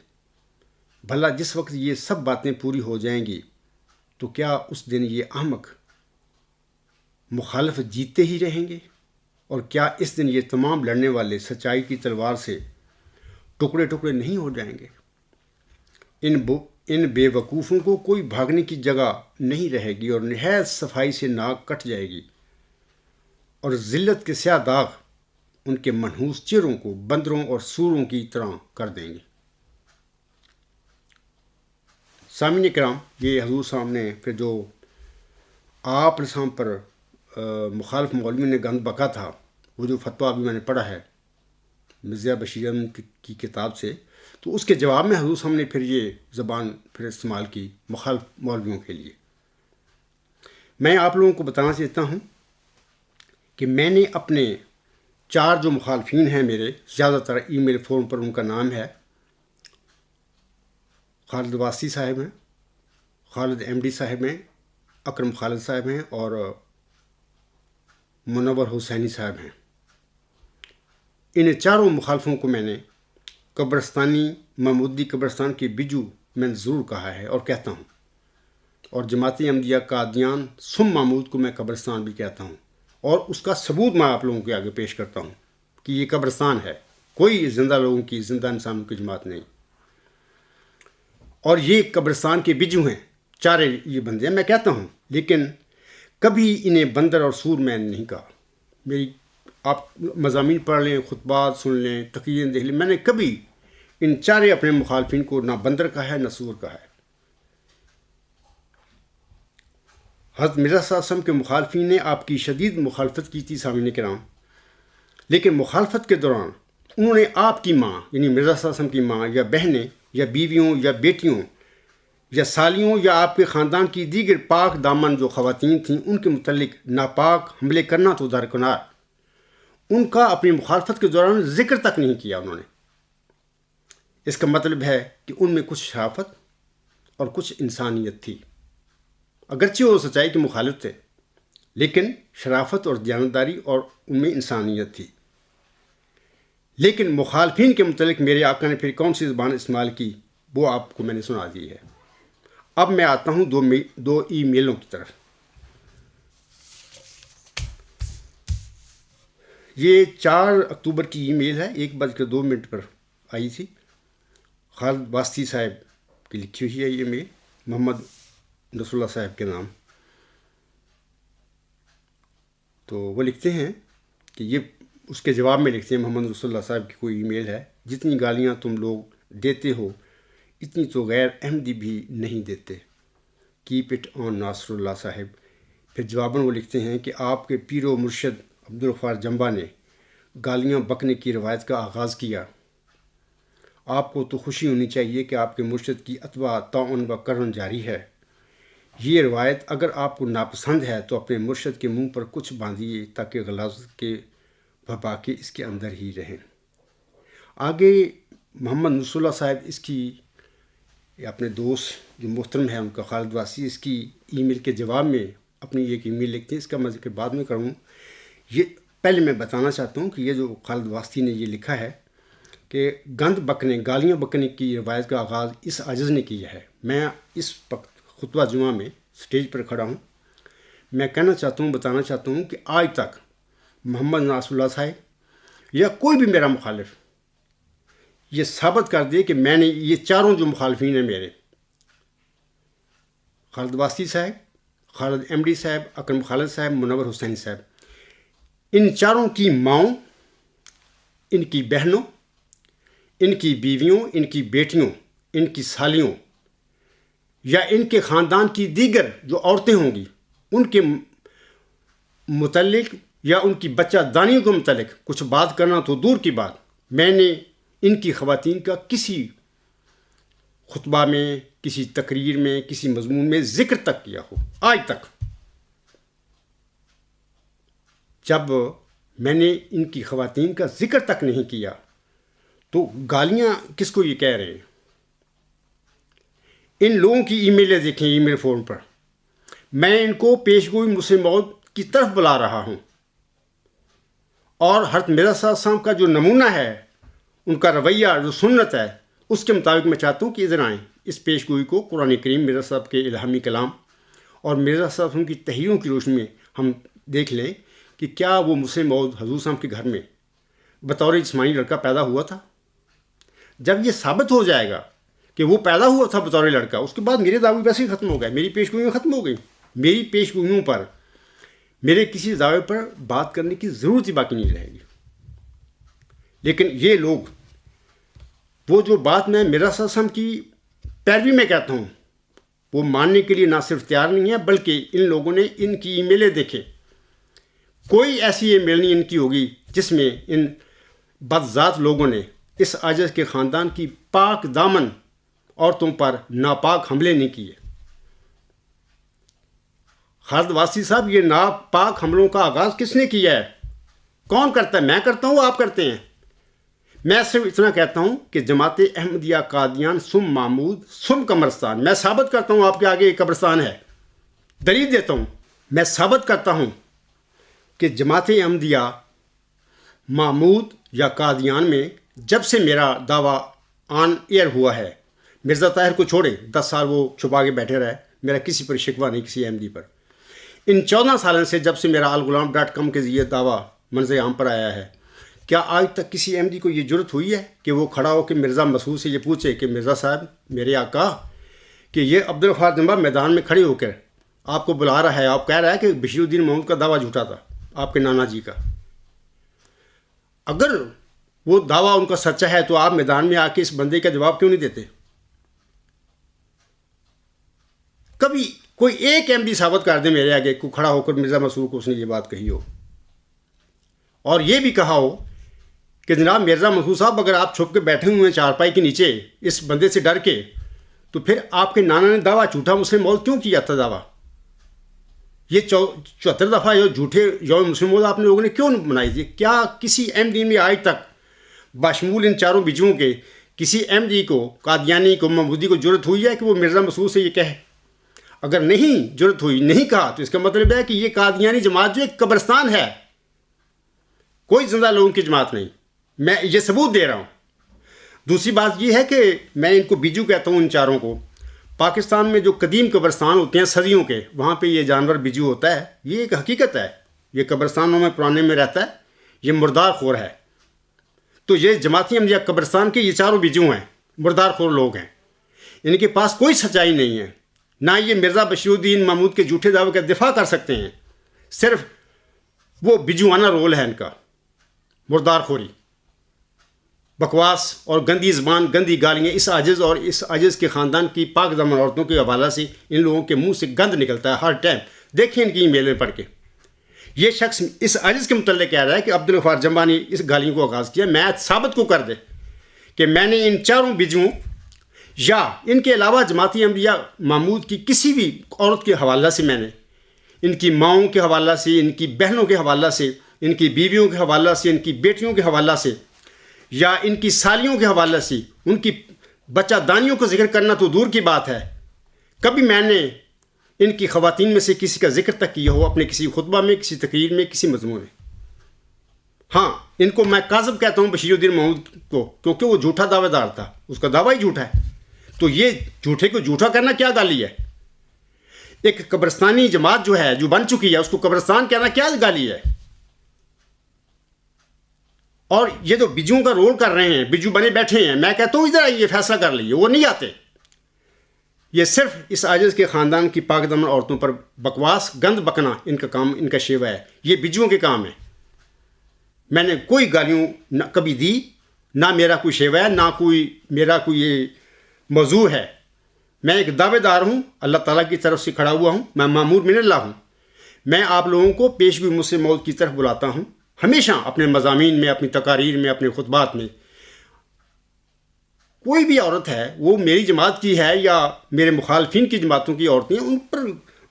بھلا جس وقت یہ سب باتیں پوری ہو جائیں گی تو کیا اس دن یہ احمق مخالف جیتے ہی رہیں گے؟ اور کیا اس دن یہ تمام لڑنے والے سچائی کی تلوار سے ٹکڑے ٹکڑے نہیں ہو جائیں گے؟ ان بے وقوفوں کو کوئی بھاگنے کی جگہ نہیں رہے گی اور نہایت صفائی سے ناک کٹ جائے گی، اور ذلت کے سیاہ داغ ان کے منحوس چہروں کو بندروں اور سوروں کی طرح کر دیں گے۔ سامعین کرام، یہ حضور صاحب نے پھر جو آپ علیہ السلام پر مخالف مولوی نے گند بکا تھا، وہ جو فتویٰ بھی میں نے پڑھا ہے مرزا بشیر احمد کی کتاب سے، تو اس کے جواب میں حضور صاحب نے پھر یہ زبان پھر استعمال کی مخالف مولویوں کے لیے۔ میں آپ لوگوں کو بتانا چاہتا ہوں کہ میں نے اپنے 4 جو مخالفین ہیں میرے، زیادہ تر ای میل فارم پر ان کا نام ہے، خالد واسطی صاحب ہیں، خالد ایم ڈی صاحب ہیں، اکرم خالد صاحب ہیں، اور منور حسینی صاحب ہیں۔ ان 4 مخالفوں کو میں نے قبرستانی محمودی قبرستان کے بجو میں نے ضرور کہا ہے اور کہتا ہوں، اور جماعت احمدیہ قادیان سم محمود کو میں قبرستان بھی کہتا ہوں، اور اس کا ثبوت میں آپ لوگوں کے آگے پیش کرتا ہوں کہ یہ قبرستان ہے، کوئی زندہ لوگوں کی، زندہ انسانوں کی جماعت نہیں، اور یہ قبرستان کے بجو ہیں، 4 یہ بندے ہیں۔ میں کہتا ہوں، لیکن کبھی انہیں بندر اور سور میں نے نہیں کہا۔ میری آپ مضامین پڑھ لیں، خطبات سن لیں، تقریریں دیکھ لیں، میں نے کبھی ان 4 اپنے مخالفین کو نہ بندر کہا ہے نہ سور کہا ہے۔ حضرت مرزا صلی اللہ علیہ وسلم کے مخالفین نے آپ کی شدید مخالفت کی تھی سامعین کرام، لیکن مخالفت کے دوران انہوں نے آپ کی ماں یعنی مرزا صلی اللہ علیہ وسلم کی ماں یا بہنیں یا بیویوں یا بیٹیوں یا سالیوں یا آپ کے خاندان کی دیگر پاک دامن جو خواتین تھیں ان کے متعلق ناپاک حملے کرنا تو درکنار، ان کا اپنی مخالفت کے دوران ذکر تک نہیں کیا انہوں نے۔ اس کا مطلب ہے کہ ان میں کچھ شرافت اور کچھ انسانیت تھی، اگرچہ وہ سچائی کے مخالف تھے، لیکن شرافت اور دیانتداری اور ان میں انسانیت تھی۔ لیکن مخالفین کے متعلق میرے آقا نے پھر کون سی زبان استعمال کی وہ آپ کو میں نے سنا دی ہے۔ اب میں آتا ہوں 2 ای میلوں کی طرف۔ یہ 4 اکتوبر کی ای میل ہے، 1:02 پر آئی تھی، خالد واسطی صاحب کی لکھی ہوئی ہے یہ میل، محمد رسول اللہ صاحب کے نام۔ تو وہ لکھتے ہیں کہ یہ اس کے جواب میں لکھتے ہیں، محمد رسول اللہ صاحب کی کوئی ای میل ہے، جتنی گالیاں تم لوگ دیتے ہو اتنی تو غیر احمدی بھی نہیں دیتے، کیپ اٹ آن ناصر اللہ صاحب۔ پھر جواباً وہ لکھتے ہیں کہ آپ کے پیر و مرشد عبدالغفار جمبا نے گالیاں بکنے کی روایت کا آغاز کیا۔ آپ کو تو خوشی ہونی چاہیے کہ آپ کے مرشد کی اتباع طاعن و کرن جاری ہے۔ یہ روایت اگر آپ کو ناپسند ہے تو اپنے مرشد کے منہ پر کچھ باندھیے تاکہ غلاظت کے بھپاکے اس کے اندر ہی رہیں۔ آگے محمد رسول اللہ صاحب اس کی اپنے دوست جو محترم ہے ان کا خالد واسطی، اس کی ای میل کے جواب میں اپنی ایک ای میل لکھتے ہیں، اس کا میں ذکر بعد میں کروں۔ یہ پہلے میں بتانا چاہتا ہوں کہ یہ جو خالد واسطی نے یہ لکھا ہے کہ گند بکنے، گالیاں بکنے کی روایت کا آغاز اس عاجز نے کیا ہے۔ میں اس وقت خطبہ جمعہ میں سٹیج پر کھڑا ہوں، میں کہنا چاہتا ہوں، بتانا چاہتا ہوں کہ آج تک محمد ناصر اللہ صاحب یا کوئی بھی میرا مخالف یہ ثابت کر دے کہ میں نے یہ 4 جو مخالفین ہیں میرے، خالد واسطی صاحب، خالد ایم ڈی صاحب، اکرم خالد صاحب، منور حسینی صاحب، ان چاروں کی ماؤں، ان کی بہنوں، ان کی بیویوں، ان کی بیٹیوں، ان کی سالیوں یا ان کے خاندان کی دیگر جو عورتیں ہوں گی ان کے متعلق یا ان کی بچہ دانیوں کے متعلق کچھ بات کرنا تو دور کی بات، میں نے ان کی خواتین کا کسی خطبہ میں، کسی تقریر میں، کسی مضمون میں ذکر تک کیا ہو آج تک۔ جب میں نے ان کی خواتین کا ذکر تک نہیں کیا تو گالیاں کس کو یہ کہہ رہے ہیں؟ ان لوگوں کی ای میلیں دیکھیں، ای میل فورم پر، میں ان کو پیشگوئی مسلم موت کی طرف بلا رہا ہوں، اور حضرت مرزا صاحب السلام کا جو نمونہ ہے، ان کا رویہ جو سنت ہے، اس کے مطابق میں چاہتا ہوں کہ ادھر آئیں، اس پیشگوئی کو قرآن کریم، مرزا صاحب کے الہامی کلام اور مرزا صاحب کی تحریروں کی روشنی میں ہم دیکھ لیں کہ کیا وہ مسلم موعود حضور صاحب کے گھر میں بطور جسمانی لڑکا پیدا ہوا تھا۔ جب یہ ثابت ہو جائے گا کہ وہ پیدا ہوا تھا بطور لڑکا، اس کے بعد میرے دعوے ویسے ہی ختم ہو گئے، میری پیشگوئیاں ختم ہو گئی، میری پیشگوئیوں پر، میرے کسی دعوے پر بات کرنے کی ضرورت ہی باقی نہیں رہے گی۔ لیکن یہ لوگ، وہ جو بات میں مرزا صاحب السلام کی پیروی میں کہتا ہوں، وہ ماننے کے لیے نہ صرف تیار نہیں ہے، بلکہ ان لوگوں نے ان کی ای میلیں دیکھے، کوئی ایسی ای میل نہیں ان کی ہوگی جس میں ان بدذات لوگوں نے اس عاجز کے خاندان کی پاک دامن عورتوں پر ناپاک حملے نہیں کیے۔ خالد واسی صاحب، یہ ناپاک حملوں کا آغاز کس نے کیا ہے؟ کون کرتا ہے؟ میں کرتا ہوں، آپ کرتے ہیں؟ میں صرف اتنا کہتا ہوں کہ جماعت احمدیہ قادیان سم محمود سم قبرستان، میں ثابت کرتا ہوں آپ کے آگے ایک قبرستان ہے، دلیل دیتا ہوں، میں ثابت کرتا ہوں کہ جماعت احمدیہ محمود یا قادیان میں جب سے میرا دعویٰ آن ایئر ہوا ہے، مرزا طاہر کو چھوڑے 10 سال وہ چھپا کے بیٹھے رہے، میرا کسی پر شکوہ نہیں، کسی احمدی پر۔ ان 14 سالوں سے جب سے میرا الغلام.com کے ذریعے دعویٰ منظر عام پر آیا ہے، کیا آج تک کسی احمدی کو یہ جرت ہوئی ہے کہ وہ کھڑا ہو کے مرزا مسعود سے یہ پوچھے کہ مرزا صاحب، میرے آقا، کہ یہ عبدالغفار جنبہ میدان میں کھڑے ہو کر آپ کو بلا رہا ہے، آپ کہہ رہا ہے کہ بشیر الدین محمود کا دعویٰ جھوٹا تھا، آپ کے نانا جی کا، اگر وہ دعویٰ ان کا سچا ہے تو آپ میدان میں آ کے اس بندے کا جواب کیوں نہیں دیتے؟ کبھی کوئی ایک احمدی ثابت کر دے میرے آگے کو کھڑا ہو کر مرزا مسعود کو اس نے یہ بات کہی ہو، اور یہ بھی کہا ہو کہ جناب مرزا مسعود صاحب، اگر آپ چھپ کے بیٹھے ہوئے ہیں چارپائی کے نیچے اس بندے سے ڈر کے، تو پھر آپ کے نانا نے دعویٰ جھوٹا مسلم موعود کیوں کیا تھا؟ دعویٰ یہ 74 دفعہ جو جھوٹے یوم مسلم موعود آپ نے لوگوں نے کیوں منائی تھی؟ کیا کسی احمدی میں آج تک بشمول ان چاروں بجوؤں کے کسی احمدی کو، قادیانی کو، محمودی کو جرت ہوئی ہے کہ وہ مرزا مسعود سے یہ کہے؟ اگر نہیں جرت ہوئی، نہیں کہا، تو اس کا مطلب ہے کہ یہ قادیانی جماعت جو ایک قبرستان ہے، کوئی زندہ لوگوں کی جماعت نہیں۔ میں یہ ثبوت دے رہا ہوں۔ دوسری بات یہ ہے کہ میں ان کو بیجو کہتا ہوں، ان چاروں کو۔ پاکستان میں جو قدیم قبرستان ہوتے ہیں صدیوں کے، وہاں پہ یہ جانور بیجو ہوتا ہے، یہ ایک حقیقت ہے، یہ قبرستانوں میں پرانے میں رہتا ہے، یہ مردار خور ہے۔ تو یہ جماعتی احمدیہ قبرستان کے یہ چاروں بیجو ہیں، مردار خور لوگ ہیں، ان کے پاس کوئی سچائی نہیں ہے، نہ یہ مرزا بشیر الدین محمود کے جھوٹے دعوے کا دفاع کر سکتے ہیں، صرف وہ بجوانہ رول ہے ان کا، مردار خوری، بکواس اور گندی زبان، گندی گالیاں، اس عاجز اور اس عاجز کے خاندان کی پاک دامن عورتوں کے حوالہ سے ان لوگوں کے منہ سے گند نکلتا ہے ہر ٹائم۔ دیکھیں ان کی ای میلیں پڑھ کے، یہ شخص اس عاجز کے متعلق کہہ رہا ہے کہ عبدالغفار جنبہ نے اس گالیوں کو آغاز کیا۔ میں ثابت کو کر دے کہ میں نے ان چاروں بجوؤں یا ان کے علاوہ جماعتی احمدیہ محمود کی کسی بھی عورت کے حوالہ سے، میں نے ان کی ماؤں کے حوالہ سے، ان کی بہنوں کے حوالہ سے، ان کی بیویوں کے حوالہ سے، ان کی بیٹیوں کے حوالہ سے، یا ان کی سالیوں کے حوالے سے، ان کی بچہ دانیوں کا ذکر کرنا تو دور کی بات ہے، کبھی میں نے ان کی خواتین میں سے کسی کا ذکر تک کیا ہو اپنے کسی خطبہ میں، کسی تقریر میں، کسی مضمون میں۔ ہاں، ان کو میں کاذب کہتا ہوں، بشیر الدین محمود کو، کیونکہ وہ جھوٹا دعوے دار تھا، اس کا دعویٰ ہی جھوٹا ہے۔ تو یہ جھوٹے کو جھوٹا کرنا کیا گالی ہے؟ ایک قبرستانی جماعت جو ہے، جو بن چکی ہے، اس کو قبرستان کہنا کیا گالی ہے؟ اور یہ جو بجوؤں کا رول کر رہے ہیں، بجو بنے بیٹھے ہیں، میں کہتا ہوں ادھر آئیے، فیصلہ کر لیے، وہ نہیں آتے۔ یہ صرف اس عاجز کے خاندان کی پاک دامن عورتوں پر بکواس، گند بکنا ان کا کام، ان کا شیوہ ہے، یہ بجوؤں کے کام ہے۔ میں نے کوئی گالیوں نہ کبھی دی، نہ میرا کوئی شیوا ہے، نہ میرا کوئی یہ موضوع ہے۔ میں ایک دعوے دار ہوں، اللہ تعالیٰ کی طرف سے کھڑا ہوا ہوں، میں مامور من اللہ ہوں۔ میں آپ لوگوں کو پیشگوئی مسلم موت کی طرف بلاتا ہوں، ہمیشہ اپنے مضامین میں، اپنی تقاریر میں، اپنے خطبات میں۔ کوئی بھی عورت ہے، وہ میری جماعت کی ہے یا میرے مخالفین کی جماعتوں کی عورتیں، ان پر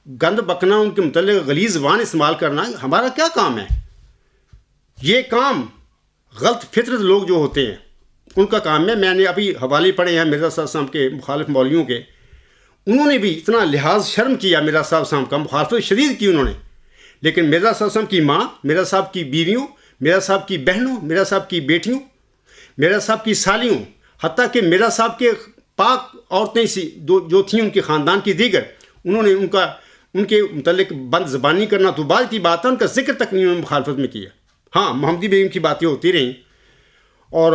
گند بکنا، ان کے متعلق غلیظ زبان استعمال کرنا ہمارا کیا کام ہے؟ یہ کام غلط فطرت لوگ جو ہوتے ہیں ان کا کام ہے۔ میں نے ابھی حوالے پڑھے ہیں مرزا صاحب صاحب کے مخالف مولویوں کے، انہوں نے بھی اتنا لحاظ شرم کیا مرزا صاحب صاحب کا، مخالفت شدید کی انہوں نے، لیکن مرزا صاحب صاحب کی ماں، مرزا صاحب کی بیویوں، مرزا صاحب کی بہنوں، مرزا صاحب کی بیٹیوں، مرزا صاحب کی سالیوں، حتیٰ کہ مرزا صاحب کے پاک عورتیں سی جو تھیں ان کے خاندان کی دیگر، انہوں نے ان کے متعلق بند زبانی کرنا تو بعد کی بات ہے، ان کا ذکر تک نہیں انہوں نے مخالفت میں کیا۔ ہاں، محمدی بیگم کی باتیں ہوتی رہیں اور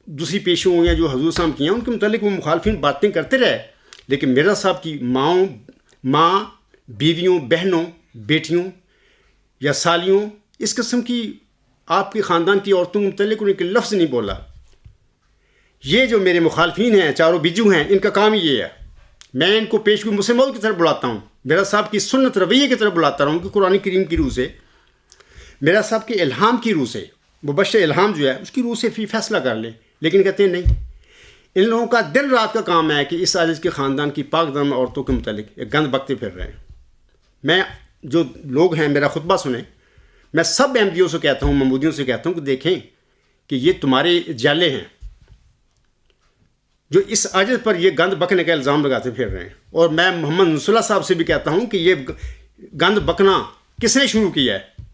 دوسری پیشوں یا جو حضور صاحب کی ہیں ان کے متعلق وہ مخالفین باتیں کرتے رہے، لیکن مرزا صاحب کی ماں، بیویوں، بہنوں، بیٹیوں یا سالیوں، اس قسم کی آپ کے خاندان کی عورتوں کے متعلق انہیں کوئی لفظ نہیں بولا۔ یہ جو میرے مخالفین ہیں، چاروں بیجو ہیں، ان کا کام ہی یہ ہے۔ میں ان کو پیشگوئی مسلم موت کی طرف بلاتا ہوں، مرزا صاحب کی سنت رویے کی طرف بلاتا رہا ہوں کہ قرآن کریم کی روح سے، مرزا صاحب کے الہام کی روح سے، مبشر الہام جو ہے اس کی روح سے فیصلہ کر لیں، لیکن کہتے ہیں نہیں۔ ان لوگوں کا دن رات کا کام ہے کہ اس عاجز کے خاندان کی پاک دامن عورتوں کے متعلق ایک گند بکتے پھر رہے ہیں۔ میں جو لوگ ہیں میرا خطبہ سنیں، میں سب احمدیوں سے کہتا ہوں، محمودیوں سے کہتا ہوں کہ دیکھیں کہ یہ تمہارے جالے ہیں جو اس عاجز پر یہ گند بکنے کا الزام لگاتے پھر رہے ہیں۔ اور میں محمد نصر اللہ صاحب سے بھی کہتا ہوں کہ یہ گند بکنا کس نے شروع کیا ہے؟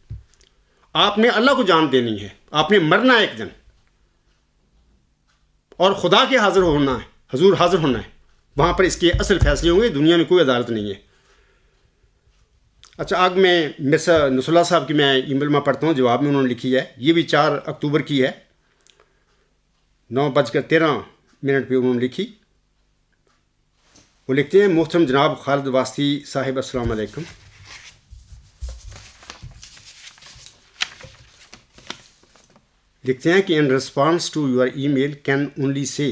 آپ نے اللہ کو جان دینی ہے، آپ نے مرنا ہے ایک دن، اور خدا کے حاضر ہونا ہے، حضور حاضر ہونا ہے، وہاں پر اس کے اصل فیصلے ہوں گے۔ دنیا میں کوئی عدالت نہیں ہے۔ اچھا، آگ میں مرزا نصر اللہ صاحب کی میں ای میل میں پڑھتا ہوں، جواب میں انہوں نے لکھی ہے، یہ بھی 4 اکتوبر کی ہے، 9:13 پہ انہوں نے لکھی۔ وہ لکھتے ہیں، محترم جناب خالد واسطی صاحب، السلام علیکم۔ لکھتے ہیں کہ in response to your email can only say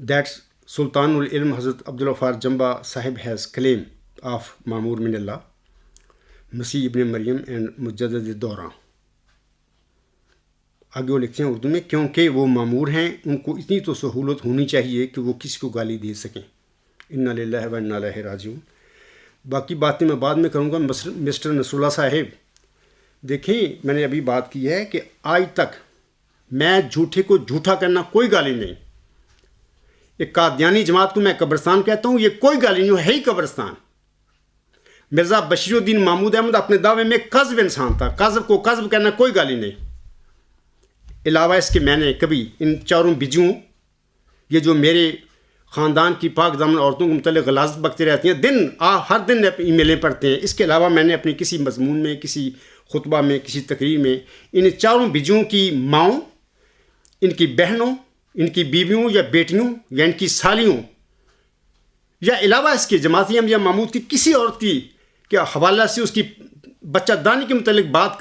that سلطان العلم حضرت عبدالغفار جمبا صاحب ہیز کلیم آف مامور من اللہ مسیح ابن مریم اینڈ مجدد دوران۔ آگے وہ لکھتے ہیں اردو میں، کیونکہ وہ مامور ہیں ان کو اتنی تو سہولت ہونی چاہیے کہ وہ کسی کو گالی دے سکیں۔ انا للہ و انا الیہ راجعون۔ باقی باتیں میں بعد میں کروں گا۔ مسٹر نصر اللہ صاحب، دیکھیں میں نے ابھی بات کی ہے کہ آج تک میں جھوٹے کو جھوٹا کرنا کوئی گالی نہیں۔ ایک قادیانی جماعت کو میں قبرستان کہتا ہوں، یہ کوئی گالی نہیں ہے ہی قبرستان۔ مرزا بشیر الدین محمود احمد اپنے دعوے میں قذب انسان تھا، قذب کو قذب کرنا کوئی گالی نہیں۔ علاوہ اس کے میں نے کبھی ان چاروں بجوں، یہ جو میرے خاندان کی پاک دامن عورتوں کے متعلق غلاظت بکتے رہتی ہیں، ہر دن ای میلیں پڑھتے ہیں، اس کے علاوہ میں نے اپنے کسی مضمون میں، کسی خطبہ میں، کسی تقریر میں ان چاروں بجوں کی ماؤں، ان کی بہنوں، ان کی بیویوں یا بیٹیوں یا ان کی سالیوں یا علاوہ اس کے جماعتی یا محمود کی کسی عورت کی کیا حوالہ سے اس کی بچہ دانی کے متعلق بات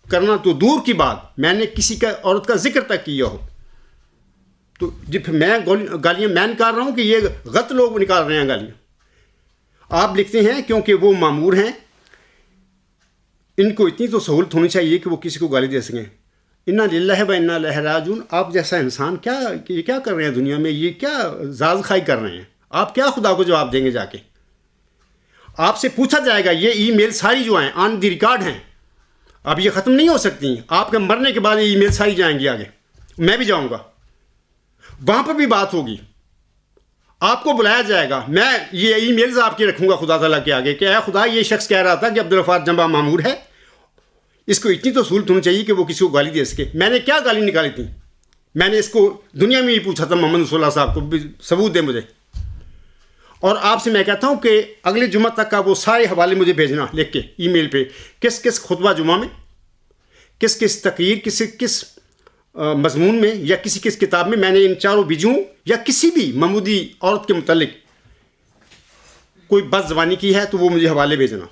کرنا تو دور کی بات، میں نے کسی کا عورت کا ذکر تک کیا ہو تو جب میں گالیاں میں نکال رہا ہوں کہ یہ غلط لوگ نکال رہے ہیں گالیاں۔ آپ لکھتے ہیں کیونکہ وہ مامور ہیں ان کو اتنی تو سہولت ہونی چاہیے کہ وہ کسی کو گالی دے سکیں۔ انا للہ و انا الیہ راجعون۔ آپ جیسا انسان کیا کر رہے ہیں دنیا میں؟ یہ کیا زاز خائی کر رہے ہیں؟ آپ کیا خدا کو جواب دیں گے جا کے؟ آپ سے پوچھا جائے گا، یہ ای میل ساری جو ہیں آن دی ریکارڈ ہیں، اب یہ ختم نہیں ہو سکتی۔ آپ کے مرنے کے بعد یہ ای میل ساری جائیں گی آگے، میں بھی جاؤں گا، وہاں پر بھی بات ہوگی، آپ کو بلایا جائے گا، میں یہ ای میلز آپ کے رکھوں گا خدا تعالیٰ کے آگے کہ اے خدا، یہ شخص کہہ رہا تھا کہ عبدالغفار جمبا مامور ہے، اس کو اتنی تو سہولت ہونی چاہیے کہ وہ کسی کو گالی دے سکے۔ میں نے کیا گالی نکالی تھی؟ میں نے اس کو دنیا میں ہی پوچھا تھا محمد رسول اللہ صاحب کو، ثبوت دے مجھے۔ اور آپ سے میں کہتا ہوں کہ اگلے جمعہ تک کا وہ سارے حوالے مجھے بھیجنا لکھ کے ای میل پہ، کس خطبہ جمعہ میں، کس تقریر، کس مضمون میں یا کس کتاب میں نے ان چاروں بجوں یا کسی بھی محمودی عورت کے متعلق کوئی بد زبانی کی ہے تو وہ مجھے حوالے بھیجنا،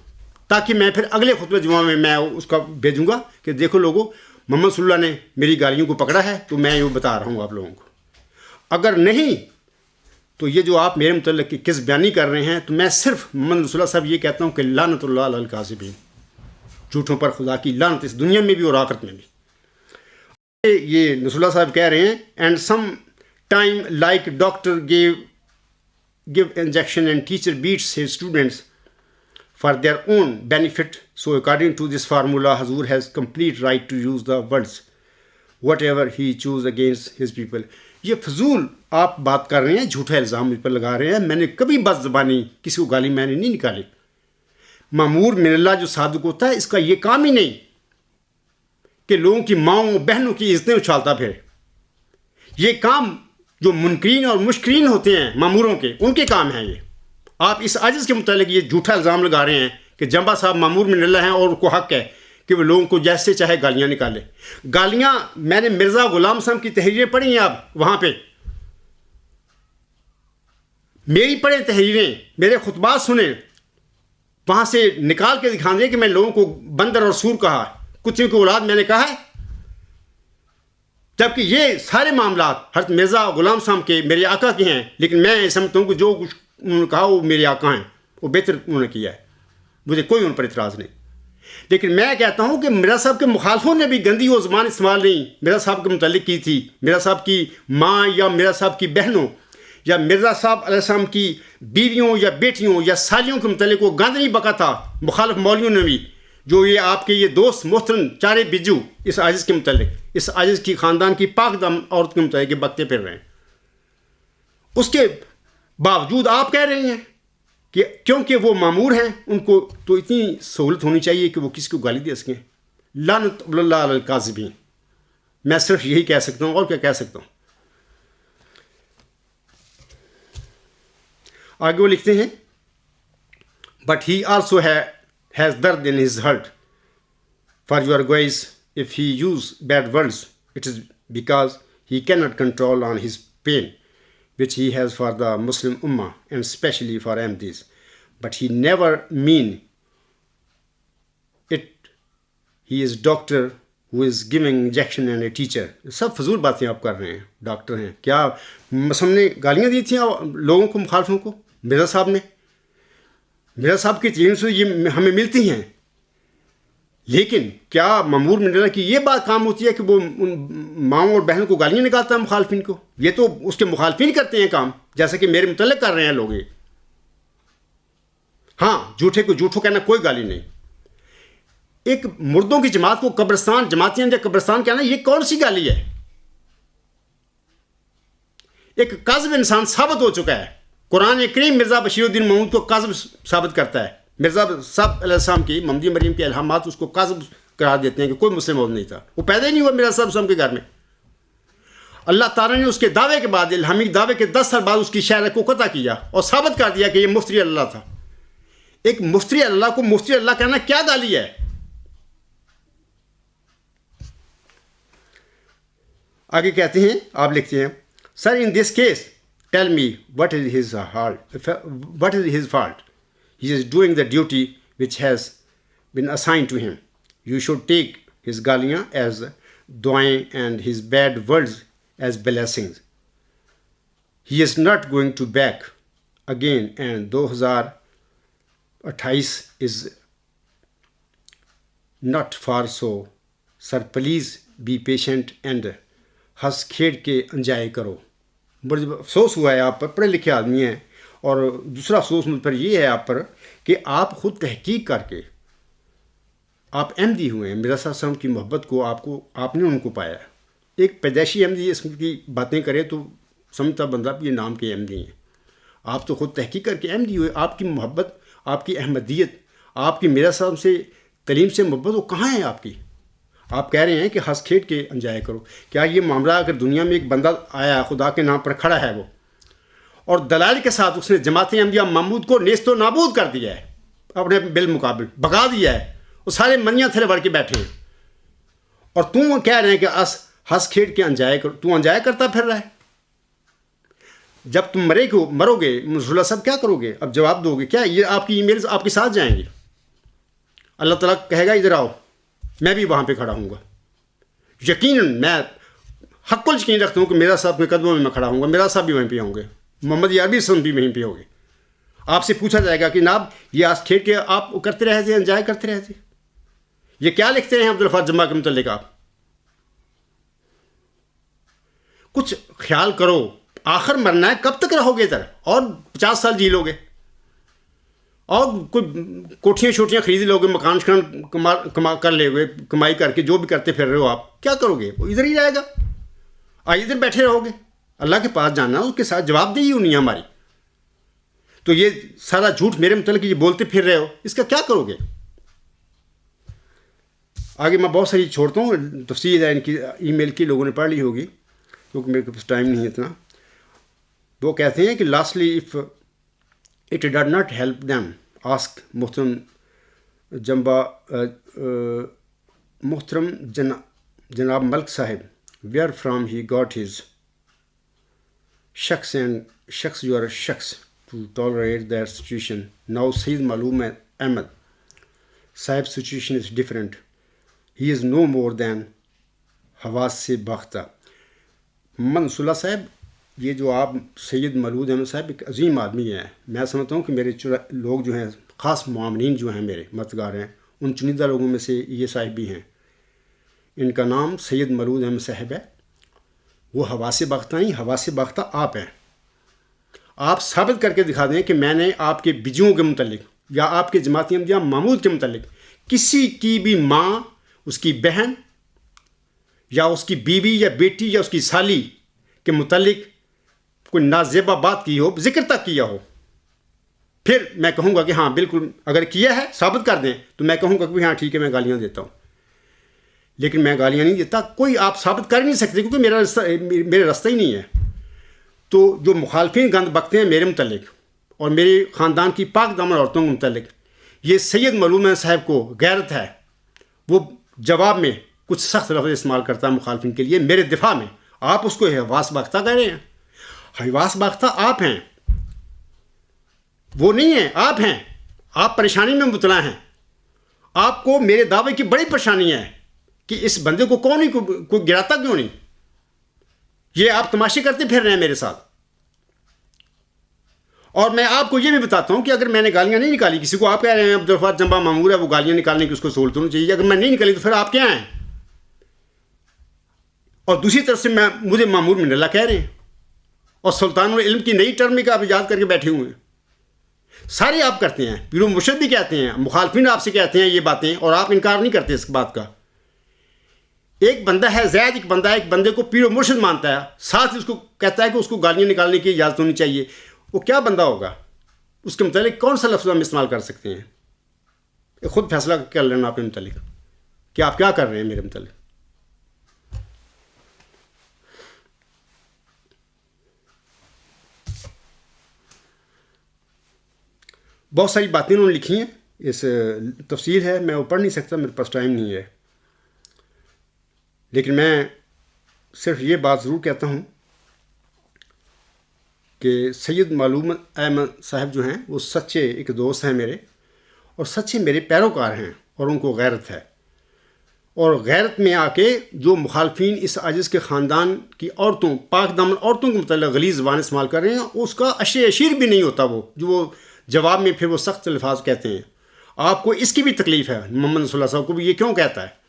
تاکہ میں پھر اگلے خطبہ جمعہ میں اس کا بھیجوں گا کہ دیکھو لوگوں، محمد صلی اللہ علیہ وسلم نے میری گالیوں کو پکڑا ہے، تو میں یہ بتا رہا ہوں آپ لوگوں کو. اگر نہیں تو یہ جو آپ میرے متعلق کی کس بیانی کر رہے ہیں، تو میں صرف محمد رسول اللہ صاحب یہ کہتا ہوں کہ لعنت اللہ علی الکاذبین، جھوٹوں پر خدا کی لعنت، اس دنیا میں بھی اور آخرت میں بھی. یہ رسول اللہ صاحب کہہ رہے ہیں and some time like doctor give injection and teacher beats his students for their own benefit. So according to this formula, Hazur has complete right to use the words whatever he choose against his people. یہ فضول آپ بات کر رہے ہیں، جھوٹا الزام مجھ پر لگا رہے ہیں. میں نے کبھی بد زبانی کسی کو گالی میں نے نہیں نکالی. مامور من اللہ جو صادق ہوتا ہے، اس کا یہ کام ہی نہیں کہ لوگوں کی ماؤں بہنوں کی عزتیں اچھالتا پھرے. یہ کام جو منکرین اور مشکرین ہوتے ہیں ماموروں کے، ان کے کام ہیں. یہ آپ اس عاجز کے متعلق یہ جھوٹا الزام لگا رہے ہیں کہ جمبا صاحب مامور من اللہ ہیں اور ان کو حق ہے کہ وہ لوگوں کو جیسے چاہے گالیاں نکالے. گالیاں میں نے مرزا غلام صاحب کی تحریریں پڑھی ہیں، آپ وہاں پہ میری پڑھیں تحریریں، میرے خطبات سنیں، وہاں سے نکال کے دکھا دیں کہ میں لوگوں کو بندر اور سور کہا، کتوں کی اولاد میں نے کہا ہے. جبکہ یہ سارے معاملات حضرت مرزا غلام صاحب کے، میرے آقا کے ہیں. لیکن میں سمجھتا ہوں کہ جو کچھ انہوں نے کہا وہ میرے آقا ہیں، وہ بہتر انہوں نے کیا ہے، مجھے کوئی ان پر اعتراض نہیں. لیکن میں کہتا ہوں کہ مرزا صاحب کے مخالفوں نے بھی گندی وہ زبان استعمال نہیں مرزا صاحب کے متعلق کی تھی. مرزا صاحب کی ماں یا مرزا صاحب کی بہنوں یا مرزا صاحب علیہ السلام کی بیویوں یا بیٹیوں یا سالیوں کے متعلق وہ گند نہیں بکا تھا. مخالف مولویوں نے بھی، جو یہ آپ کے یہ دوست محترم چارے بجو اس عاجز کے متعلق، اس عاجز کی خاندان کی پاک دم عورت کے متعلق یہ بکتے پھر رہے ہیں. اس کے باوجود آپ کہہ رہے ہیں کہ کیونکہ وہ مامور ہیں ان کو تو اتنی سہولت ہونی چاہیے کہ وہ کسی کو گالی دے سکیں. لعنت اللہ علی الکاذبین. میں صرف یہی کہہ سکتا ہوں، اور کیا کہہ سکتا ہوں. آگے وہ لکھتے ہیں but he also has dard in his heart for your guys. If he use bad words, it is because he cannot control on his pain which he has for the Muslim Ummah and especially for Ahmadis. But he never mean it. He is doctor who is giving injection and a teacher. سب فضول باتیں آپ کر رہے ہیں. Doctor ہیں کیا؟ ہم نے گالیاں دی تھیں لوگوں کو، مخالفوں کو. مرزا صاحب نے، مرزا صاحب کی تعلیم سے یہ ہمیں ملتی ہیں. لیکن کیا مامور من اللہ کی یہ بات کام ہوتی ہے کہ وہ ان ماؤں اور بہنوں کو گالیاں نکالتا ہے مخالفین کو؟ یہ تو اس کے مخالفین کرتے ہیں کام، جیسا کہ میرے متعلق کر رہے ہیں لوگ. یہ ہاں، جھوٹے کو جھوٹو کہنا کوئی گالی نہیں. ایک مردوں کی جماعت کو قبرستان، جماعتیں یا قبرستان کہنا، یہ کون سی گالی ہے؟ ایک کاذب انسان ثابت ہو چکا ہے. قرآن کریم مرزا بشیر الدین محمود کو کاذب ثابت کرتا ہے. مرزا صاحب علیہ السلام کی محمدی مریم کے الہامات اس کو کاذب قرار دیتے ہیں کہ کوئی مسلم عورت نہیں تھا، وہ پیدا ہی نہیں ہوا مرزا صاحب وسلم کے گھر میں. اللہ تعالیٰ نے اس کے دعوے کے بعد، الہامی دعوے کے 10 سال بعد اس کی شہرت کو قطع کیا اور ثابت کر دیا کہ یہ مفتری اللہ تھا. ایک مفتری اللہ کو مفتری اللہ کہنا کیا گالی ہے؟ آگے کہتے ہیں، آپ لکھتے ہیں sir in this case tell me what is his fault? He is doing the duty which has been assigned to him. You should take his galiyan as du'ain and his bad words as blessings. He is not going to back again and 2028 is not far. So sir please be patient and ہنس کھیڑ کے enjoy کرو. بڑے افسوس ہوا ہے آپ پر، پڑھے لکھے آدمی ہیں. اور دوسرا افسوس مجھ پر یہ ہے آپ پر کہ آپ خود تحقیق کر کے آپ احمدی ہوئے ہیں. مرزا صاحب وسلم کی محبت کو آپ نے ان کو پایا. ایک پیدائشی احمدی اس کی باتیں کرے تو سمجھتا بندہ یہ نام کے احمدی ہیں. آپ تو خود تحقیق کر کے احمدی ہوئے. آپ کی محبت، آپ کی احمدیت، آپ کی مرزا صاحب سے تعلیم سے محبت وہ کہاں ہے آپ کی؟ آپ کہہ رہے ہیں کہ ہنس کھیٹ کے انجوائے کرو. کیا یہ معاملہ اگر دنیا میں ایک بندہ آیا خدا کے نام پر کھڑا ہے وہ، اور دلائل کے ساتھ اس نے جماعت احمدیہ محمود کو نیست و نابود کر دیا ہے، اپنے بالمقابل بھگا دیا ہے، وہ سارے منیاں تھلے بڑھ کے بیٹھے ہیں، اور تم کہہ رہے ہیں کہ ہنس کھیٹ کے انجوائے کرو. تو انجوائے کرتا پھر رہا ہے. جب تم مرو گے رسول اللہ صاحب کیا کرو گے؟ اب جواب دو گے کیا؟ یہ آپ کی ای میلز آپ کے ساتھ جائیں گی. اللہ تعالیٰ کہے گا ادھر آؤ، میں بھی وہاں پہ کھڑا ہوں گا. یقیناً میں حق کو یقین رکھتا ہوں کہ میرا صاحب کے قدموں میں کھڑا ہوں گا، میرا صاحب بھی وہیں پہ ہوں گے، محمد عربی وسلم بھی وہیں پہ ہوں گے. آپ سے پوچھا جائے گا کہ جناب یہ آج کھیل کے آپ کرتے رہے تھے، انجوائے کرتے رہے تھے، یہ کیا لکھتے ہیں عبدالغفار جمعہ کے متعلق؟ آپ کچھ خیال کرو، آخر مرنا ہے، کب تک رہو گے ادھر؟ اور 50 سال جی لو گے، اور کوئی کوٹھیاں چھوٹیاں خرید لو گے، مکان شکان کما کر لے گے، کمائی کر کے جو بھی کرتے پھر رہے ہو، آپ کیا کرو گے؟ وہ ادھر ہی رہے گا. ادھر بیٹھے رہو گے. اللہ کے پاس جانا، اس کے ساتھ جواب دہی ہونی ہے ہماری. تو یہ سارا جھوٹ میرے متعلق یہ بولتے پھر رہے ہو، اس کا کیا کرو گے؟ آگے میں بہت ساری چھوڑتا ہوں، تفصیل ہے ان کی ای میل کی، لوگوں نے پڑھ لی ہوگی کیونکہ میرے پاس ٹائم نہیں ہے اتنا. وہ کہتے ہیں کہ lastly if it did not help them ask محترم محترم جناب ملک صاحب where from he got his شخص یور شخص to tolerate that situation. Now Syed معلوم احمد صاحب سچویشن از ڈفرینٹ. ہی از نو مور دین حواس سے باختہ. محمد رسول اللہ صاحب، یہ جو آپ سید مولود احمد صاحب ایک عظیم آدمی ہیں. میں سمجھتا ہوں کہ میرے لوگ جو ہیں، خاص معاملین جو ہیں، میرے مددگار ہیں، ان چنندہ لوگوں میں سے یہ صاحب بھی ہیں. ان کا نام سید مولود احمد صاحب ہے. وہ حواس باختہ نہیں، حواس باختہ آپ ہیں. آپ ثابت کر کے دکھا دیں کہ میں نے آپ کے بجوں کے متعلق یا آپ کے جماعتی احمدیہ محمود کے متعلق کسی کی بھی ماں، اس کی بہن یا اس کی بیوی یا بیٹی یا اس کی سالی کے متعلق کوئی نازیبہ بات کی ہو، ذکر تک کیا ہو، پھر میں کہوں گا کہ ہاں بالکل اگر کیا ہے ثابت کر دیں تو میں کہوں گا کہ ہاں ٹھیک ہے، میں گالیاں دیتا ہوں. لیکن میں گالیاں نہیں دیتا، کوئی آپ ثابت کر نہیں سکتے کیونکہ میرا رستہ ہی نہیں ہے. تو جو مخالفین گند بکتے ہیں میرے متعلق اور میرے خاندان کی پاک دامن عورتوں کے متعلق، یہ سید مولود احمد صاحب کو غیرت ہے، وہ جواب میں کچھ سخت لفظ استعمال کرتا ہے مخالفین کے لیے میرے دفاع میں. آپ اس کو حواس باختہ کہہ رہے ہیں. حواس باختہ آپ ہیں، وہ نہیں ہیں، آپ ہیں. آپ پریشانی میں مبتلا ہیں. آپ کو میرے دعوے کی بڑی پریشانی ہے کہ اس بندے کو کون نہیں کوئی گراتا کیوں نہیں. یہ آپ تماشے کرتے پھر رہے ہیں میرے ساتھ. اور میں آپ کو یہ بھی بتاتا ہوں کہ اگر میں نے گالیاں نہیں نکالی کسی کو، آپ کہہ رہے ہیں عبدالغفار جمعہ معمور ہے، وہ گالیاں نکالنے کی اس کو سہولت ہونی چاہیے. اگر میں نہیں نکالی تو پھر آپ کیا ہیں؟ اور دوسری طرف سے مجھے معمور من اللہ کہہ رہے ہیں، اور سلطان العلم کی نئی ٹرم کا آپ ایجاد کر کے بیٹھے ہوئے ہیں. سارے آپ کرتے ہیں، پیر و مرشد بھی کہتے ہیں، مخالفین آپ سے کہتے ہیں یہ باتیں، اور آپ انکار نہیں کرتے اس بات کا. ایک بندہ ہے زید، ایک بندہ ہے، ایک بندے کو پیر و مرشد مانتا ہے، ساتھ اس کو کہتا ہے کہ اس کو گالیاں نکالنے کی اجازت ہونی چاہیے. وہ کیا بندہ ہوگا؟ اس کے متعلق کون سا لفظ ہم استعمال کر سکتے ہیں؟ خود فیصلہ کر لینا اپنے متعلق کہ آپ کیا کر رہے ہیں میرے متعلق. بہت ساری باتیں انہوں نے لکھی ہیں، اس تفصیل ہے، میں وہ پڑھ نہیں سکتا، میرے پاس ٹائم نہیں ہے. لیکن میں صرف یہ بات ضرور کہتا ہوں کہ سید معلوم احمد صاحب جو ہیں وہ سچے ایک دوست ہیں میرے، اور سچے میرے پیروکار ہیں، اور ان کو غیرت ہے. اور غیرت میں آ کے جو مخالفین اس عاجز کے خاندان کی عورتوں، پاک دامن عورتوں کے متعلق غلیظ زبان استعمال کر رہے ہیں، اس کا اشیر بھی نہیں ہوتا وہ جو وہ جواب میں پھر وہ سخت الفاظ کہتے ہیں. آپ کو اس کی بھی تکلیف ہے، محمد رسول اللہ صاحب کو بھی یہ کیوں کہتا ہے؟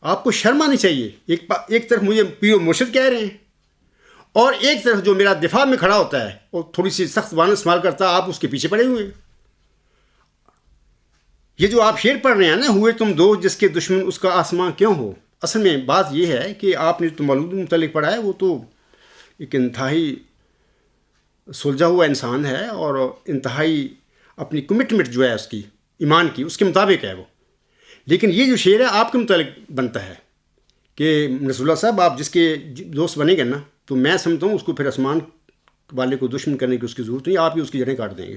آپ کو شرم آنی چاہیے. ایک طرف مجھے پیر و مرشد کہہ رہے ہیں، اور ایک طرف جو میرا دفاع میں کھڑا ہوتا ہے اور تھوڑی سی سخت زبان استعمال کرتا ہے، آپ اس کے پیچھے پڑے ہوئے ہیں. یہ جو آپ شعر پڑھ رہے ہیں نا، ہوئے تم دو جس کے دشمن اس کا آسماں کیوں ہو، اصل میں بات یہ ہے کہ آپ نے تو مولود متعلق پڑھا ہے، وہ تو ایک انتہائی سلجھا ہوا انسان ہے، اور انتہائی اپنی کمٹمنٹ جو ہے اس کی ایمان کی، اس کے مطابق ہے وہ. لیکن یہ جو شعر ہے آپ کے متعلق بنتا ہے کہ رسول اللہ صاحب آپ جس کے دوست بنے گے نا، تو میں سمجھتا ہوں اس کو پھر آسمان والے کو دشمن کرنے کی اس کی ضرورت نہیں، آپ ہی اس کی جڑیں کاٹ دیں گے،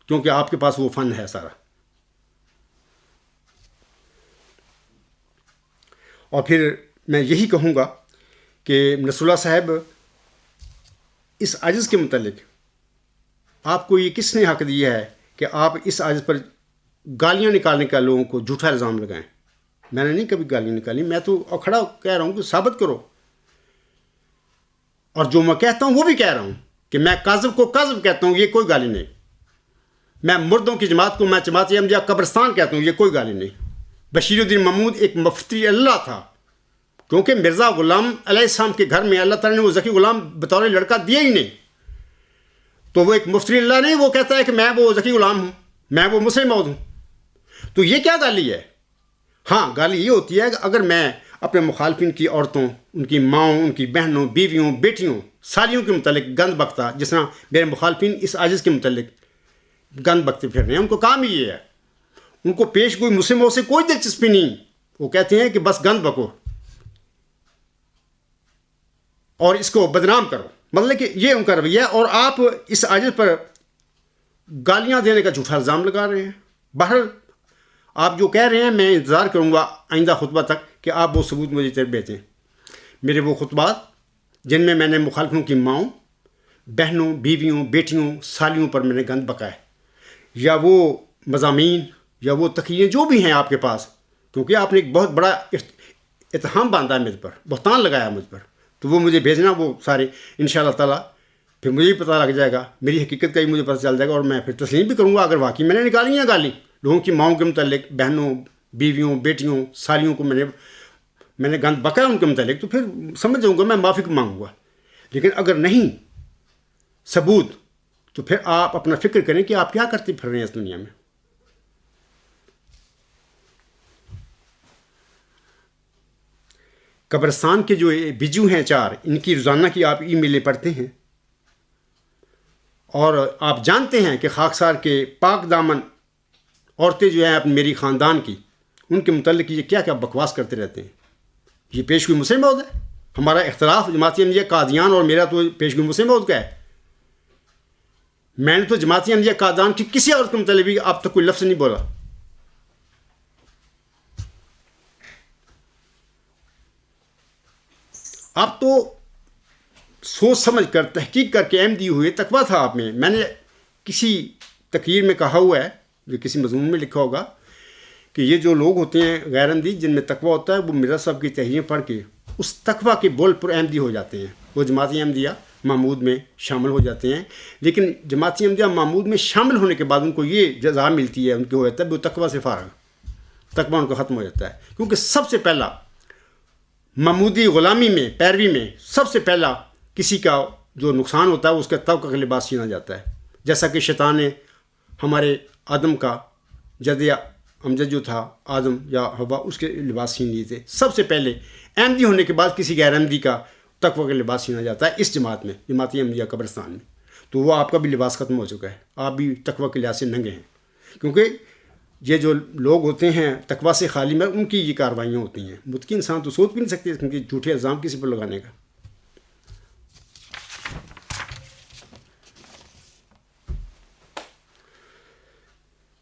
کیونکہ آپ کے پاس وہ فن ہے سارا. اور پھر میں یہی کہوں گا کہ رسول اللہ صاحب اس عاجز کے متعلق آپ کو یہ کس نے حق دیا ہے کہ آپ اس عاجز پر گالیاں نکالنے کا لوگوں کو جھوٹا الزام لگائیں. میں نے نہیں کبھی گالیاں نکالی. میں تو کھڑا کہہ رہا ہوں کہ ثابت کرو. اور جو میں کہتا ہوں وہ بھی کہہ رہا ہوں کہ میں کاذب کو کاذب کہتا ہوں, یہ کوئی گالی نہیں. میں مردوں کی جماعت کو میں جماعت احمدیہ قبرستان کہتا ہوں, یہ کوئی گالی نہیں. بشیر الدین محمود ایک مفتری اللہ تھا, کیونکہ مرزا غلام علیہ السلام کے گھر میں اللہ تعالیٰ نے وہ ذکی غلام بطور لڑکا دیا ہی نہیں. تو وہ ایک مفتری اللہ نہیں, وہ کہتا ہے کہ میں وہ ذکی غلام ہوں, میں وہ مسلم موعود ہوں. تو یہ کیا گالی ہے؟ ہاں, گالی یہ ہوتی ہے کہ اگر میں اپنے مخالفین کی عورتوں, ان کی ماؤں, ان کی بہنوں, بیویوں, بیٹیوں, سالیوں کے متعلق گند بکتا, جس طرح میرے مخالفین اس عاجز کے متعلق گند بکتے پھر رہے ہیں. ان کو کام ہی یہ ہے. ان کو پیش گوئی مسلموں سے کوئی دلچسپی نہیں. وہ کہتے ہیں کہ بس گند بکو اور اس کو بدنام کرو. مطلب کہ یہ ان کا رویہ ہے, اور آپ اس عاجز پر گالیاں دینے کا جھوٹا الزام لگا رہے ہیں. بہرحال آپ جو کہہ رہے ہیں, میں انتظار کروں گا آئندہ خطبہ تک کہ آپ وہ ثبوت مجھے طرف بھیجیں. میرے وہ خطبات جن میں میں نے مخالفوں کی ماؤں, بہنوں, بیویوں, بیٹیوں, سالیوں پر میں نے گند بکا ہے, یا وہ مضامین یا وہ تقریریں جو بھی ہیں آپ کے پاس, کیونکہ آپ نے ایک بہت بڑا اتہام باندھا ہے مجھ پر, بہتان لگایا مجھ پر, تو وہ مجھے بھیجنا وہ سارے انشاءاللہ تعالیٰ. پھر مجھے بھی پتہ لگ جائے گا, میری حقیقت کا ہی مجھے پتہ چل جائے گا, اور میں پھر تسلیم بھی کروں گا اگر واقعی میں نے نکالی ہیں گالی لوگوں کی ماؤں کے متعلق, بہنوں, بیویوں, بیٹیوں, سالیوں کو میں نے گند بکا ہے ان کے متعلق, تو پھر سمجھ جاؤں گا, میں معافی مانگوں گا. لیکن اگر نہیں ثبوت, تو پھر آپ اپنا فکر کریں کہ آپ کیا کرتے پھر رہے ہیں اس دنیا میں. قبرستان کے جو بجو ہیں 4, ان کی روزانہ کی آپ ای میلیں پڑھتے ہیں, اور آپ جانتے ہیں کہ خاکسار کے پاک دامن عورتیں جو ہیں اپنی میری خاندان کی, ان کے متعلق یہ کیا کیا بکواس کرتے رہتے ہیں. یہ پیش گوئی مسلم موعود ہے. ہمارا اختلاف جماعت احمدیہ قادیان اور میرا تو پیش گوئی مسلم موعود کا ہے. میں نے تو جماعت احمدیہ قادیان کی کسی عورت کے متعلق بھی اب تک کوئی لفظ نہیں بولا. آپ تو سوچ سمجھ کر تحقیق کر کے احمدی ہوئے, تقویٰ تھا آپ میں. میں نے کسی تقریر میں کہا ہوا ہے, جو کسی مضمون میں لکھا ہوگا, کہ یہ جو لوگ ہوتے ہیں غیر احمدی جن میں تقویٰ ہوتا ہے, وہ مرزا صاحب کی تحریریں پڑھ کے اس تقویٰ کے بول پر احمدی ہو جاتے ہیں. وہ جماعت احمدیہ محمود میں شامل ہو جاتے ہیں. لیکن جماعت احمدیہ محمود میں شامل ہونے کے بعد ان کو یہ جزا ملتی ہے, ان کو ہو جاتا ہے وہ تقویٰ سے فارغ, تقویٰ ان کا ختم ہو جاتا ہے. کیونکہ سب سے پہلا محمودی غلامی میں, پیروی میں, سب سے پہلا کسی کا جو نقصان ہوتا ہے اس کا توقع کا لباس چھینا جاتا ہے. جیسا کہ شیطان نے ہمارے آدم کا, جد امجد جو تھا آدم یا حوا, اس کے لباس چھین لیے تھے. سب سے پہلے احمدی ہونے کے بعد کسی غیر احمدی کا تقویٰ کا لباس چھینا جاتا ہے اس جماعت میں, جماعت احمدیہ قبرستان میں. تو وہ آپ کا بھی لباس ختم ہو چکا ہے, آپ بھی تقویٰ کے لحاظ سے ننگے ہیں. کیونکہ یہ جو لوگ ہوتے ہیں تقویٰ سے خالی میں, ان کی یہ کاروائیاں ہوتی ہیں. متقی انسان تو سوچ بھی نہیں سکتے کیونکہ جھوٹے الزام کسی پر لگانے کا.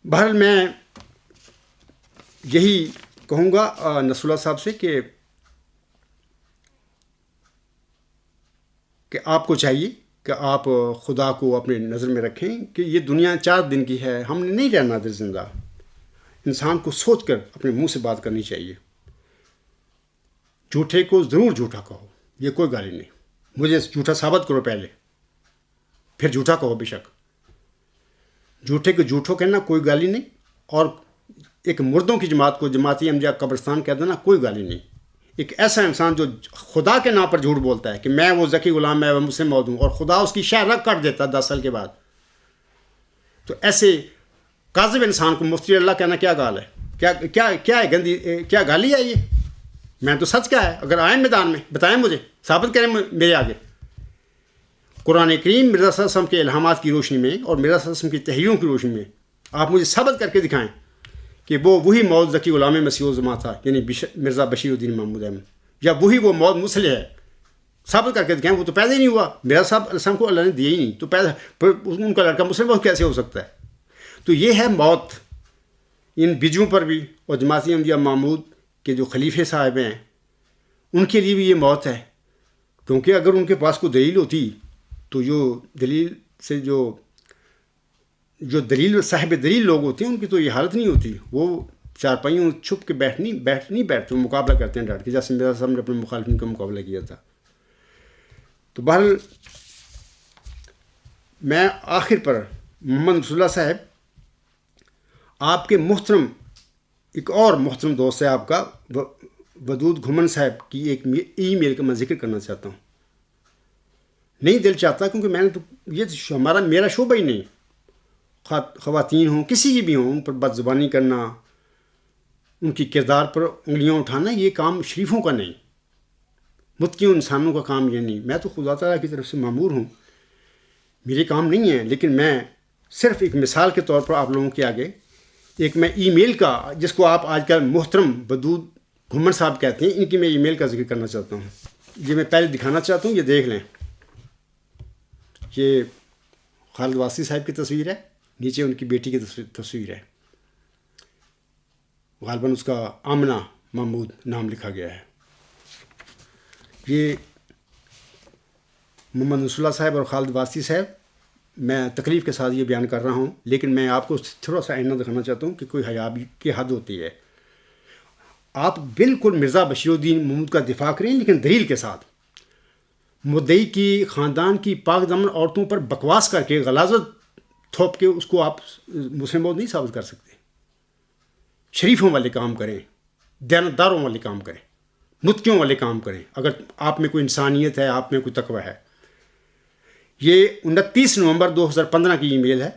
بہرحال میں یہی کہوں گا نصر اللہ صاحب سے کہ آپ کو چاہیے کہ آپ خدا کو اپنے نظر میں رکھیں کہ یہ دنیا 4 دن کی ہے, ہم نے نہیں رہنا دل زندہ. انسان کو سوچ کر اپنے منہ سے بات کرنی چاہیے. جھوٹے کو ضرور جھوٹا کہو, یہ کوئی گالی نہیں. مجھے جھوٹا ثابت کرو پہلے, پھر جھوٹا کہو. بے شک جھوٹے کو جھوٹو کہنا کوئی گالی نہیں, اور ایک مردوں کی جماعت کو جماعت احمدیہ قبرستان کہہ دینا کوئی گالی نہیں. ایک ایسا انسان جو خدا کے نام پر جھوٹ بولتا ہے کہ میں وہ ذکی غلام, میں وہ مسلم موعود ہوں, اور خدا اس کی شہ رگ کاٹ دیتا 10 سال کے بعد, تو ایسے کاذب انسان کو مفتی اللہ کہنا کیا گال ہے؟ کیا ہے گندی, کیا گالی ہے یہ؟ میں تو سچ کیا ہے. اگر آئیں میدان میں بتائیں, مجھے ثابت کریں میرے آگے. قرآن کریم مرزا صلی اللہ علیہ وسلم کے الہامات کی روشنی میں اور مرزا صلی اللہ علیہ وسلم کی تحریروں کی روشنی میں آپ مجھے ثابت کر کے دکھائیں کہ وہی موعود ذکی غلام مسیح الزماں تھا, یعنی مرزا بشیر الدین محمود احمد, یا وہی وہ موعود مسلح ہے. ثابت کر کے دکھائیں. وہ تو پیدا ہی نہیں ہوا. مرزا صاحب علیہ السلام کو اللہ نے دیا ہی نہیں, تو پیدا ان کا لڑکا مسلم موعود کیسے ہو سکتا ہے؟ تو یہ ہے موت ان بجوں پر بھی, اور جماعت احمدیہ محمود کے جو خلیفے صاحب ہیں ان کے لیے بھی یہ موت ہے. کیونکہ اگر ان کے پاس کوئی دلیل ہوتی تو جو دلیل سے جو جو دلیل صاحب دلیل لوگ ہوتے ہیں ان کی تو یہ حالت نہیں ہوتی، وہ چارپائیوں چھپ کے نہیں بیٹھتے، وہ مقابلہ کرتے ہیں ڈٹ کے، جیسے مرزا صاحب نے اپنے مخالفین کا مقابلہ کیا تھا۔ تو بہرحال میں آخر پر محمد رسول اللہ صاحب، آپ کے محترم ایک اور محترم دوست ہے آپ کا ودود گھمن صاحب کی ایک ای میل کا میں ذکر کرنا چاہتا ہوں۔ نہیں دل چاہتا، کیونکہ میں نے تو یہ میرا شعبہ ہی نہیں، خواتین ہوں کسی کی بھی ہوں، ان پر بد زبانی کرنا، ان کی کردار پر انگلیاں اٹھانا، یہ کام شریفوں کا نہیں، متقیوں انسانوں کا کام یہ نہیں۔ میں تو خدا تعالیٰ کی طرف سے مامور ہوں، میرے کام نہیں ہیں، لیکن میں صرف ایک مثال کے طور پر آپ لوگوں کے آگے ایک میں ای میل کا، جس کو آپ آج کل محترم ودود گھمن صاحب کہتے ہیں، ان کی میں ای میل کا ذکر کرنا چاہتا ہوں۔ یہ میں پہلے دکھانا چاہتا ہوں، یہ دیکھ لیں، یہ خالد واسطی صاحب کی تصویر ہے، نیچے ان کی بیٹی کی تصویر ہے، غالباً اس کا آمنہ محمود نام لکھا گیا ہے۔ یہ محمد رسول اللہ صاحب اور خالد واسطی صاحب، میں تکلیف کے ساتھ یہ بیان کر رہا ہوں، لیکن میں آپ کو تھوڑا سا آئینہ دکھانا چاہتا ہوں کہ کوئی حیا کی حد ہوتی ہے۔ آپ بالکل مرزا بشیر الدین محمود کا دفاع کریں، لیکن دلیل کے ساتھ۔ مدعی کی خاندان کی پاک دامن عورتوں پر بکواس کر کے، غلاظت تھوپ کے اس کو آپ مسلم موت نہیں ثابت کر سکتے۔ شریفوں والے کام کریں، دیانتداروں والے کام کریں، متقیوں والے کام کریں، اگر آپ میں کوئی انسانیت ہے، آپ میں کوئی تقوی ہے۔ یہ 29 نومبر 2015 کی ای میل ہے۔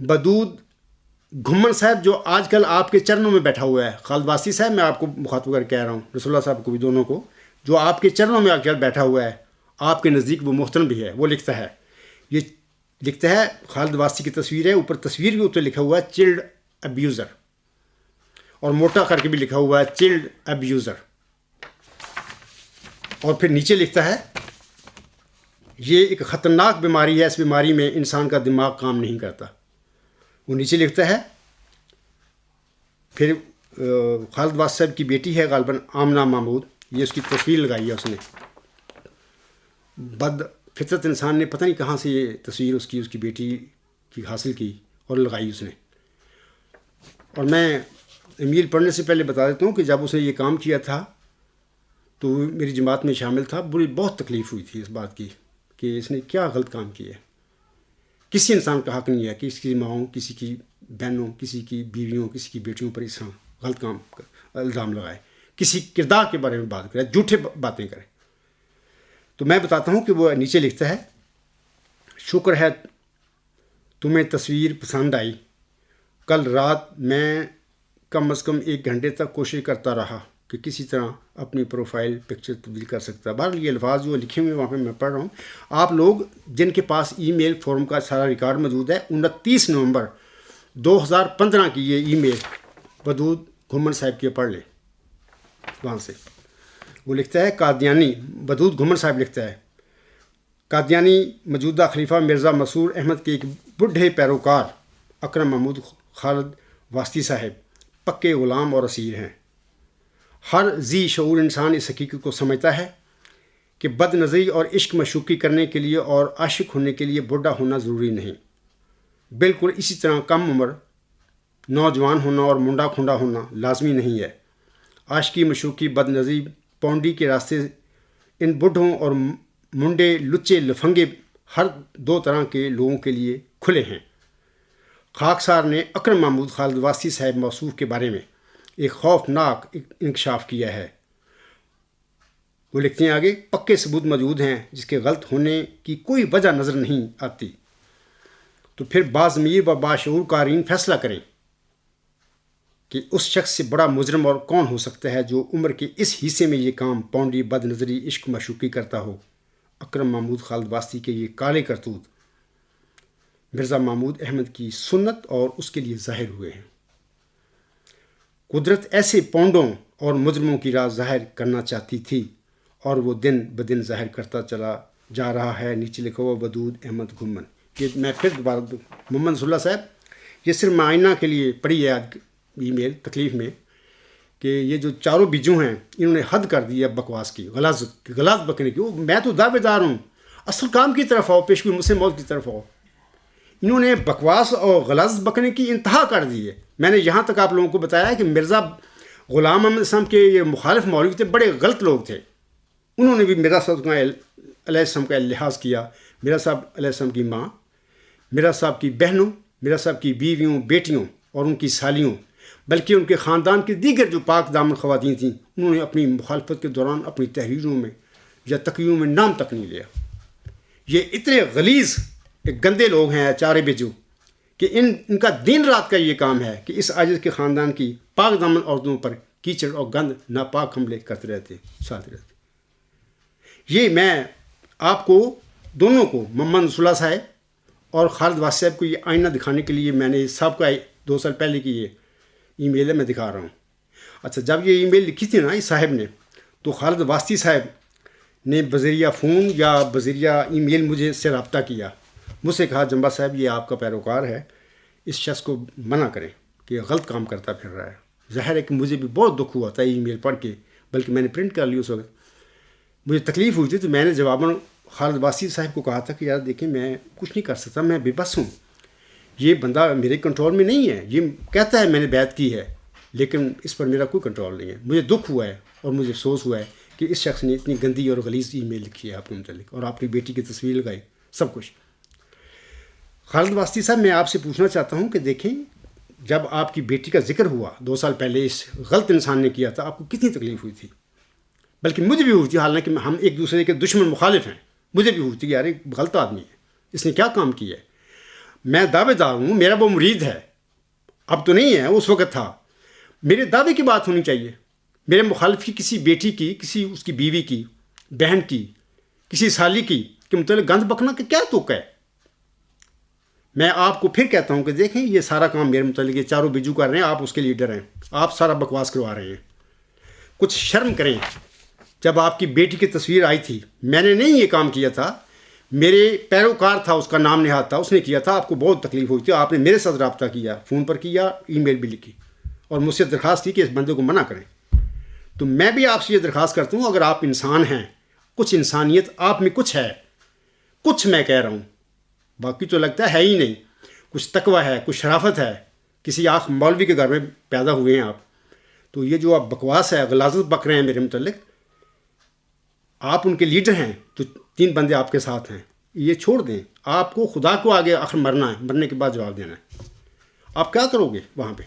ودود گھمن صاحب جو آج کل آپ کے چرنوں میں بیٹھا ہوا ہے، خالد واسطی صاحب میں آپ کو مخاطب کر کہہ رہا ہوں، رسول اللہ صاحب کو بھی، دونوں کو، جو آپ کے چرنوں میں آج کل بیٹھا ہوا ہے، آپ کے نزدیک وہ محترم بھی ہے، وہ لکھتا ہے، یہ لکھتا ہے، خالد واسطی کی تصویر ہے، اوپر تصویر بھی اوپر لکھا ہوا ہے چلڈ ابیوزر، اور موٹا کر کے بھی لکھا ہوا ہے چلڈ ابیوزر، اور پھر نیچے لکھتا ہے یہ ایک خطرناک بیماری ہے، اس بیماری میں انسان کا دماغ کام نہیں کرتا۔ وہ نیچے لکھتا ہے، پھر خالد واسطی صاحب کی بیٹی ہے غالباً آمنہ محمود، یہ اس کی تصویر لگائی ہے اس نے، بد فطرت انسان نے پتہ نہیں کہاں سے یہ تصویر اس کی بیٹی کی حاصل کی اور لگائی اس نے۔ اور میں ایمیل پڑھنے سے پہلے بتا دیتا ہوں کہ جب اس نے یہ کام کیا تھا تو میری جماعت میں شامل تھا، بہت تکلیف ہوئی تھی اس بات کی کہ اس نے کیا غلط کام کیا ہے۔ کسی انسان کا حق نہیں ہے کہ کسی کی ماؤں، کسی کی بہنوں، کسی کی بیویوں، کسی کی بیٹیوں پر اس طرح غلط کام الزام لگائے، کسی کردار کے بارے میں بات کرے، جھوٹے باتیں کرے۔ تو میں بتاتا ہوں کہ وہ نیچے لکھتا ہے، شکر ہے تمہیں تصویر پسند آئی، کل رات میں کم از کم 1 گھنٹے تک کوشش کرتا رہا کہ کسی طرح اپنی پروفائل پکچر تبدیل کر سکتا ہے۔ بہرحال یہ الفاظ جو لکھے ہوئے وہاں پہ میں پڑھ رہا ہوں، آپ لوگ جن کے پاس ای میل فارم کا سارا ریکارڈ موجود ہے، 29 نومبر 2015 کی یہ ای میل ودود گھمن صاحب کی پڑھ لیں وہاں سے۔ وہ لکھتا ہے، قادیانی، ودود گھمن صاحب لکھتا ہے، قادیانی موجودہ خلیفہ مرزا مسرور احمد کے ایک بڈھے پیروکار اکرم محمود خالد واسطی صاحب پکے غلام اور اسیر ہیں۔ ہر ذی شعور انسان اس حقیقت کو سمجھتا ہے کہ بد نظری اور عشق مشوقی کرنے کے لیے اور عاشق ہونے کے لیے بوڑھا ہونا ضروری نہیں۔ بالکل اسی طرح کم عمر نوجوان ہونا اور منڈا کھنڈا ہونا لازمی نہیں ہے۔ عاشقی مشوقی بد نظری پونڈی کے راستے ان بڈھوں اور منڈے لچے لفنگے ہر 2 طرح کے لوگوں کے لیے کھلے ہیں۔ خاکسار نے اکرم محمود خالد واسطی صاحب موصوف کے بارے میں ایک خوفناک انکشاف کیا ہے۔ وہ لکھتے ہیں آگے، پکے ثبوت موجود ہیں جس کے غلط ہونے کی کوئی وجہ نظر نہیں آتی، تو پھر باضمیر و باشعور قارئین فیصلہ کریں کہ اس شخص سے بڑا مجرم اور کون ہو سکتا ہے جو عمر کے اس حصے میں یہ کام پونڈی بد نظری عشق مشوقی کرتا ہو۔ اکرم محمود خالد واسطی کے یہ کالے کرتوت مرزا محمود احمد کی سنت اور اس کے لیے ظاہر ہوئے ہیں۔ قدرت ایسے پونڈوں اور مجرموں کی راز ظاہر کرنا چاہتی تھی اور وہ دن بدن ظاہر کرتا چلا جا رہا ہے۔ نیچے لکھا ہوا ودود احمد گھمن۔ یہ میں پھر دوبارہ محمد رسول اللہ صاحب، یہ صرف معائنہ کے لیے پڑھی ہے ای میل تکلیف میں، کہ یہ جو چاروں بیجوں ہیں انہوں نے حد کر دی ہے بکواس کی، غلط بکنے کی۔ میں تو دعوے دار ہوں، اصل کام کی طرف آؤ، پیشگوئی مسلم موت کی طرف آؤ۔ انہوں نے بکواس اور غلط بکنے کی انتہا کر دی ہے. میں نے یہاں تک آپ لوگوں کو بتایا کہ مرزا غلام احمد السلام کے یہ مخالف مولوی تھے، بڑے غلط لوگ تھے. انہوں نے بھی مرزا صاحب علیہ السلام کا لحاظ کیا. مرزا صاحب علیہ السلام کی ماں، مرزا صاحب کی بہنوں، مرزا صاحب کی بیویوں، بیٹیوں اور ان کی سالیوں، بلکہ ان کے خاندان کے دیگر جو پاک دامن خواتین تھیں، انہوں نے اپنی مخالفت کے دوران اپنی تحریروں میں یا تقریروں میں نام تک نہیں لیا. یہ اتنے غلیظ گندے لوگ ہیں چارے بجو کہ ان کا دن رات کا یہ کام ہے کہ اس عاجز کے خاندان کی پاک دامن عورتوں پر کیچڑ اور گند ناپاک حملے کرتے رہتے، ساتھ رہتے. یہ میں آپ کو دونوں کو، محمد نصر اللہ صاحب اور خالد واسع صاحب کو یہ آئینہ دکھانے کے لیے میں نے صاحب کا 2 سال پہلے کی یہ ای میل ہے، میں دکھا رہا ہوں. اچھا، جب یہ ای میل لکھی تھی نا اس صاحب نے، تو خالد واسطی صاحب نے بذریعہ فون یا بذریعہ ای میل مجھے سے رابطہ کیا. مجھ سے کہا جمبا صاحب یہ آپ کا پیروکار ہے، اس شخص کو منع کریں کہ یہ غلط کام کرتا پھر رہا ہے. ظاہر ہے کہ مجھے بھی بہت دکھ ہوا تھا ای میل پڑھ کے، بلکہ میں نے پرنٹ کر لی اس وقت. مجھے تکلیف ہوئی تھی، تو میں نے جواباً خالد واسطی صاحب کو کہا تھا کہ یار دیکھیں میں کچھ نہیں کر سکتا، میں بے بس ہوں، یہ بندہ میرے کنٹرول میں نہیں ہے. یہ کہتا ہے میں نے بیعت کی ہے لیکن اس پر میرا کوئی کنٹرول نہیں ہے. مجھے دکھ ہوا ہے اور مجھے افسوس ہوا ہے کہ اس شخص نے اتنی گندی اور غلیظ ای میل لکھی ہے آپ کے متعلق اور آپ کی بیٹی کی تصویر لگائی، سب کچھ. خالد واسطی صاحب میں آپ سے پوچھنا چاہتا ہوں کہ دیکھیں جب آپ کی بیٹی کا ذکر ہوا 2 سال پہلے اس غلط انسان نے کیا تھا، آپ کو کتنی تکلیف ہوئی تھی؟ بلکہ مجھے بھی ہوئی تھی، حالانکہ ہم ایک دوسرے کے دشمن مخالف ہیں. مجھے بھی ہوئی تھی کہ یار ایک غلط آدمی ہے، اس نے کیا کام کیا ہے. میں دعوے دار ہوں، میرا وہ مرید ہے، اب تو نہیں ہے، اس وقت تھا. میرے دعوے کی بات ہونی چاہیے. میرے مخالف کی کسی بیٹی کی، کسی اس کی بیوی کی، بہن کی، کسی سالی کی کہ متعلق گند بکنا کہ کیا توقع ہے. میں آپ کو پھر کہتا ہوں کہ دیکھیں یہ سارا کام میرے متعلق یہ چاروں بجو کر رہے ہیں، آپ اس کے لیڈر ہیں، آپ سارا بکواس کروا رہے ہیں. کچھ شرم کریں. جب آپ کی بیٹی کی تصویر آئی تھی، میں نے نہیں یہ کام کیا تھا، میرے پیروکار تھا، اس کا نام نہاد تھا، اس نے کیا تھا. آپ کو بہت تکلیف ہوئی تھی، آپ نے میرے ساتھ رابطہ کیا، فون پر کیا، ای میل بھی لکھی اور مجھ سے درخواست کی کہ اس بندے کو منع کریں. تو میں بھی آپ سے یہ درخواست کرتا ہوں، اگر آپ انسان ہیں، کچھ انسانیت آپ میں کچھ ہے، کچھ میں کہہ رہا ہوں، باقی تو لگتا ہے ہی نہیں، کچھ تقوی ہے، کچھ شرافت ہے، کسی آخ مولوی کے گھر میں پیدا ہوئے ہیں آپ، تو یہ جو آپ بکواس ہے، غلاظت بک رہے ہیں میرے متعلق، آپ ان کے لیڈر ہیں تو 3 بندے آپ کے ساتھ ہیں، یہ چھوڑ دیں. آپ کو خدا کو آگے آخر مرنا ہے، مرنے کے بعد جواب دینا ہے. آپ کیا کرو گے وہاں پہ؟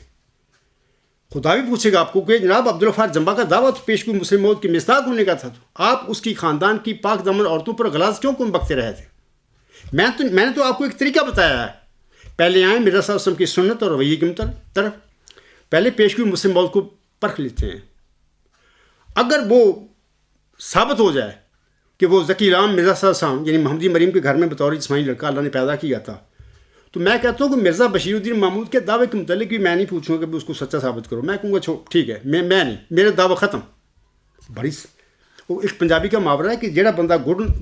خدا بھی پوچھے گا آپ کو کہ جناب عبدالغفار جمبا کا دعویٰ تو پیش کوئی مسلم موت کی مصداق ہونے کا تھا، تو آپ اس کی خاندان کی پاک دامن عورتوں پر غلاظت کیوں بکتے رہے تھے؟ میں نے تو آپ کو ایک طریقہ بتایا ہے. پہلے آئیں مرزا صاحب وسلم کی سنت اور رویے کی طرف، پہلے پیش کوئی مسلم موت کو پرکھ لیتے ہیں. اگر وہ ثابت ہو جائے کہ وہ ذکی رام مرزا صاحب وسلم یعنی محمدی مریم کے گھر میں بطور جسمانی لڑکا اللہ نے پیدا کیا تھا، تو میں کہتا ہوں کہ مرزا بشیر الدین محمود کے دعوے کے متعلق بھی میں نہیں پوچھوں گا کہ اس کو سچا ثابت کرو. میں کہوں گا ٹھیک ہے، میں نہیں، میرا دعویٰ ختم. بڑی وہ ایک پنجابی کا محاورہ ہے کہ جڑا بندہ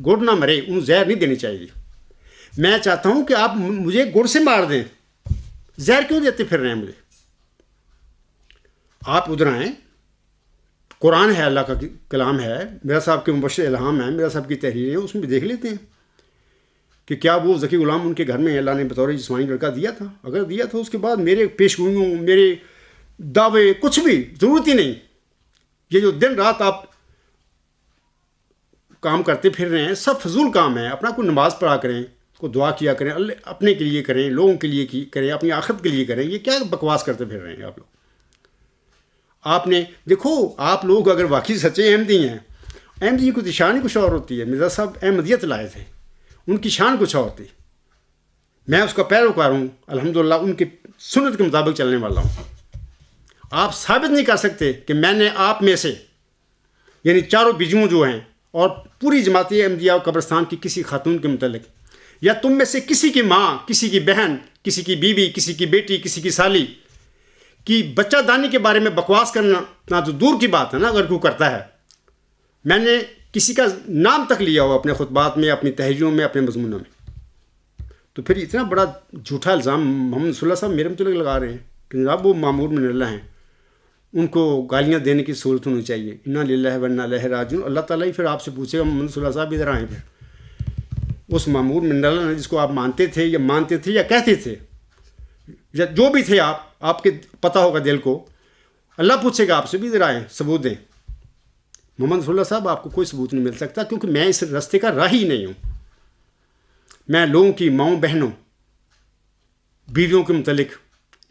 گڑ نہ مرے انہوں زہر نہیں دینی چاہیے. میں چاہتا ہوں کہ آپ مجھے گڑ سے مار دیں، زہر کیوں دیتے پھر رہے ہیں مجھے؟ آپ ادھر آئیں، قرآن ہے، اللہ کا کلام ہے، میرا صاحب کے مبشر الہام ہے، میرا صاحب کی تحریریں ہیں، اس میں بھی دیکھ لیتے ہیں کہ کیا وہ ذکی غلام ان کے گھر میں اللہ نے بطور جسمانی لڑکا دیا تھا. اگر دیا تھا، اس کے بعد میرے پیشگوئیوں، میرے دعوے کچھ بھی ضرورت ہی نہیں. یہ جو دن رات آپ کام کرتے پھر رہے ہیں سب فضول کام ہے. اپنا کوئی نماز پڑھا کریں، کوئی دعا کیا کریں، اللہ اپنے کے لیے کریں، لوگوں کے لیے کریں، اپنی آخرت کے لیے کریں. یہ کیا بکواس کرتے پھر رہے ہیں آپ لوگ؟ آپ نے دیکھو، آپ لوگ اگر واقعی سچے احمدی ہیں، احمدی کی شان ہی کچھ اور ہوتی ہے. مرزا صاحب احمدیت لائے تھے، ان کی شان کچھ اور تھی. میں اس کا پیروکار ہوں، الحمدللہ ان کی سنت کے مطابق چلنے والا ہوں. آپ ثابت نہیں کر سکتے کہ میں نے آپ میں سے یعنی چاروں بجوں جو ہیں اور پوری جماعت احمدیہ قبرستان کی کسی خاتون کے متعلق، یا تم میں سے کسی کی ماں، کسی کی بہن، کسی کی بیوی، کسی کی بیٹی، کسی کی سالی کی بچہ دانی کے بارے میں بکواس کرنا نہ تو دور کی بات ہے نا، اگر کوئی کرتا ہے. میں نے کسی کا نام تک لیا ہو اپنے خطبات میں، اپنی تحریروں میں، اپنے مضمونوں میں. تو پھر اتنا بڑا جھوٹا الزام محمد صلی اللہ صاحب میرے متعلق لگا رہے ہیں کہ جناب وہ مامور من اللہ ہیں، ان کو گالیاں دینے کی سہولت ہونی چاہیے. انا للہ و انا الیہ راجعون. اللہ تعالیٰ ہی پھر آپ سے پوچھے گا محمد صلی اللہ صاحب ادھر آئیں. پھر اس مامور منڈلا نے جس کو آپ مانتے تھے یا کہتے تھے یا جو بھی تھے آپ کے پتہ ہوگا دل کو، اللہ پوچھے گا آپ سے بھی ذرا آئیں ثبوت دیں۔ محمد رسول اللہ صاحب آپ کو کوئی ثبوت نہیں مل سکتا، کیونکہ میں اس راستے کا راہی نہیں ہوں۔ میں لوگوں کی ماؤں بہنوں بیویوں کے متعلق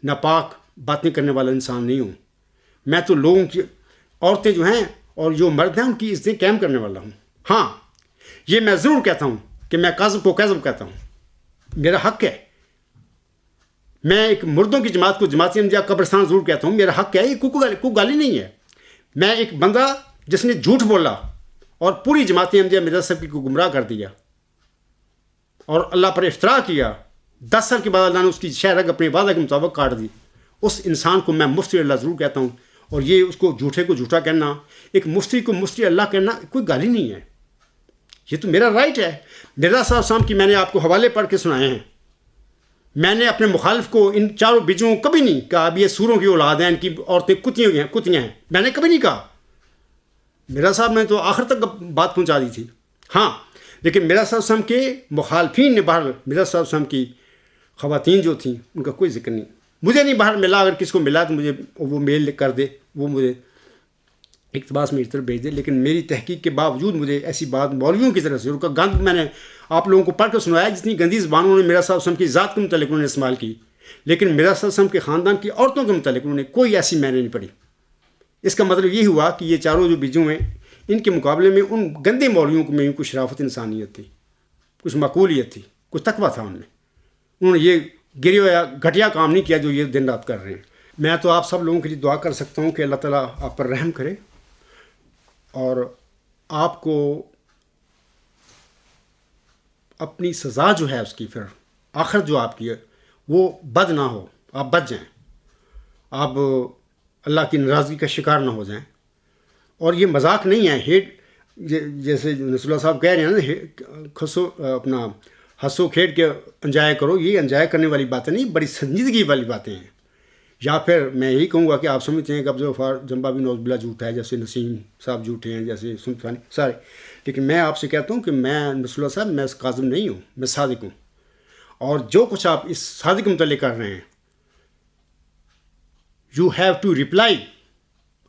ناپاک باتیں کرنے والا انسان نہیں ہوں۔ میں تو لوگوں کی عورتیں جو ہیں اور جو مرد ہیں ان کی عزتیں قائم کرنے والا ہوں۔ ہاں یہ میں ضرور کہتا ہوں کہ میں کاذب کو کاذب کہتا ہوں، میرا حق ہے۔ میں ایک مردوں کی جماعت کو جماعت احمدیہ قبرستان ضرور کہتا ہوں، میرا حق ہے، یہ کوئی گالی نہیں ہے۔ میں ایک بندہ جس نے جھوٹ بولا اور پوری جماعت احمدیہ مرزا صاحب کو گمراہ کر دیا اور اللہ پر افتراء کیا، 10 سال کے بعد اللہ نے اس کی شہرگ اپنے وعدہ کے مطابق کاٹ دی، اس انسان کو میں مفتی اللہ ضرور کہتا ہوں۔ اور یہ اس کو جھوٹے کو جھوٹا کہنا، ایک مفتی کو مفتی اللہ کہنا کوئی گالی نہیں ہے، یہ تو میرا رائٹ ہے۔ مرزا صاحب کی میں نے آپ کو حوالے پڑھ کے سنائے ہیں۔ میں نے اپنے مخالف کو ان چاروں بیجوں کو کبھی نہیں کہا اب یہ سوروں کی اولاد ہیں، ان کی عورتیں کتیاں ہیں، میں نے کبھی نہیں کہا۔ مرزا صاحب نے تو آخر تک بات پہنچا دی تھی۔ ہاں لیکن مرزا صاحب کے مخالفین نے باہر مرزا صاحب کی خواتین جو تھیں ان کا کوئی ذکر نہیں، مجھے نہیں باہر ملا، اگر کس کو ملا تو مجھے وہ میل کر دے، وہ مجھے اقتباس میری طرف بھیج دے، لیکن میری تحقیق کے باوجود مجھے ایسی بات مولویوں کی طرف سے کا گند میں نے آپ لوگوں کو پڑھ کر سنایا، جتنی گندی زبانوں نے مرزا صاحب کی ذات کے متعلق انہوں نے استعمال کی، لیکن مرزا صاحب کے خاندان کی عورتوں کے متعلق انہوں نے کوئی ایسی میں نے نہیں پڑھی۔ اس کا مطلب یہ ہوا کہ یہ چاروں جو بیجوں ہیں ان کے مقابلے میں ان گندے مولویوں کو میں کچھ شرافت انسانیت تھی، کچھ معقولیت تھی، کچھ تقویٰ تھا ان میں۔ انہوں نے یہ گرے یا گھٹیا کام نہیں کیا جو یہ دن رات کر رہے ہیں۔ میں تو آپ سب لوگوں کے لیے دعا کر سکتا ہوں کہ اللہ تعالیٰ آپ پر رحم کرے اور آپ کو اپنی سزا جو ہے اس کی پھر آخر جو آپ کی ہے وہ بد نہ ہو، آپ بچ جائیں، آپ اللہ کی ناراضگی کا شکار نہ ہو جائیں۔ اور یہ مذاق نہیں ہے، جیسے نصر اللہ صاحب کہہ رہے ہیں نا، اپنا ہنسو کھیڈ کے انجوائے کرو، یہ انجوائے کرنے والی باتیں نہیں، بڑی سنجیدگی والی باتیں ہیں۔ یا پھر میں یہی کہوں گا کہ آپ سمجھتے ہیں کہ عبد الغفار جمبا بھی نوز باللہ جھوٹا ہے، جیسے نسیم صاحب جھوٹے ہیں، جیسے سنفانی سارے، لیکن میں آپ سے کہتا ہوں کہ میں نصر اللہ صاحب میں کاظم نہیں ہوں، میں صادق ہوں۔ اور جو کچھ آپ اس صادق متعلق کر رہے ہیں یو ہیو ٹو ریپلائی،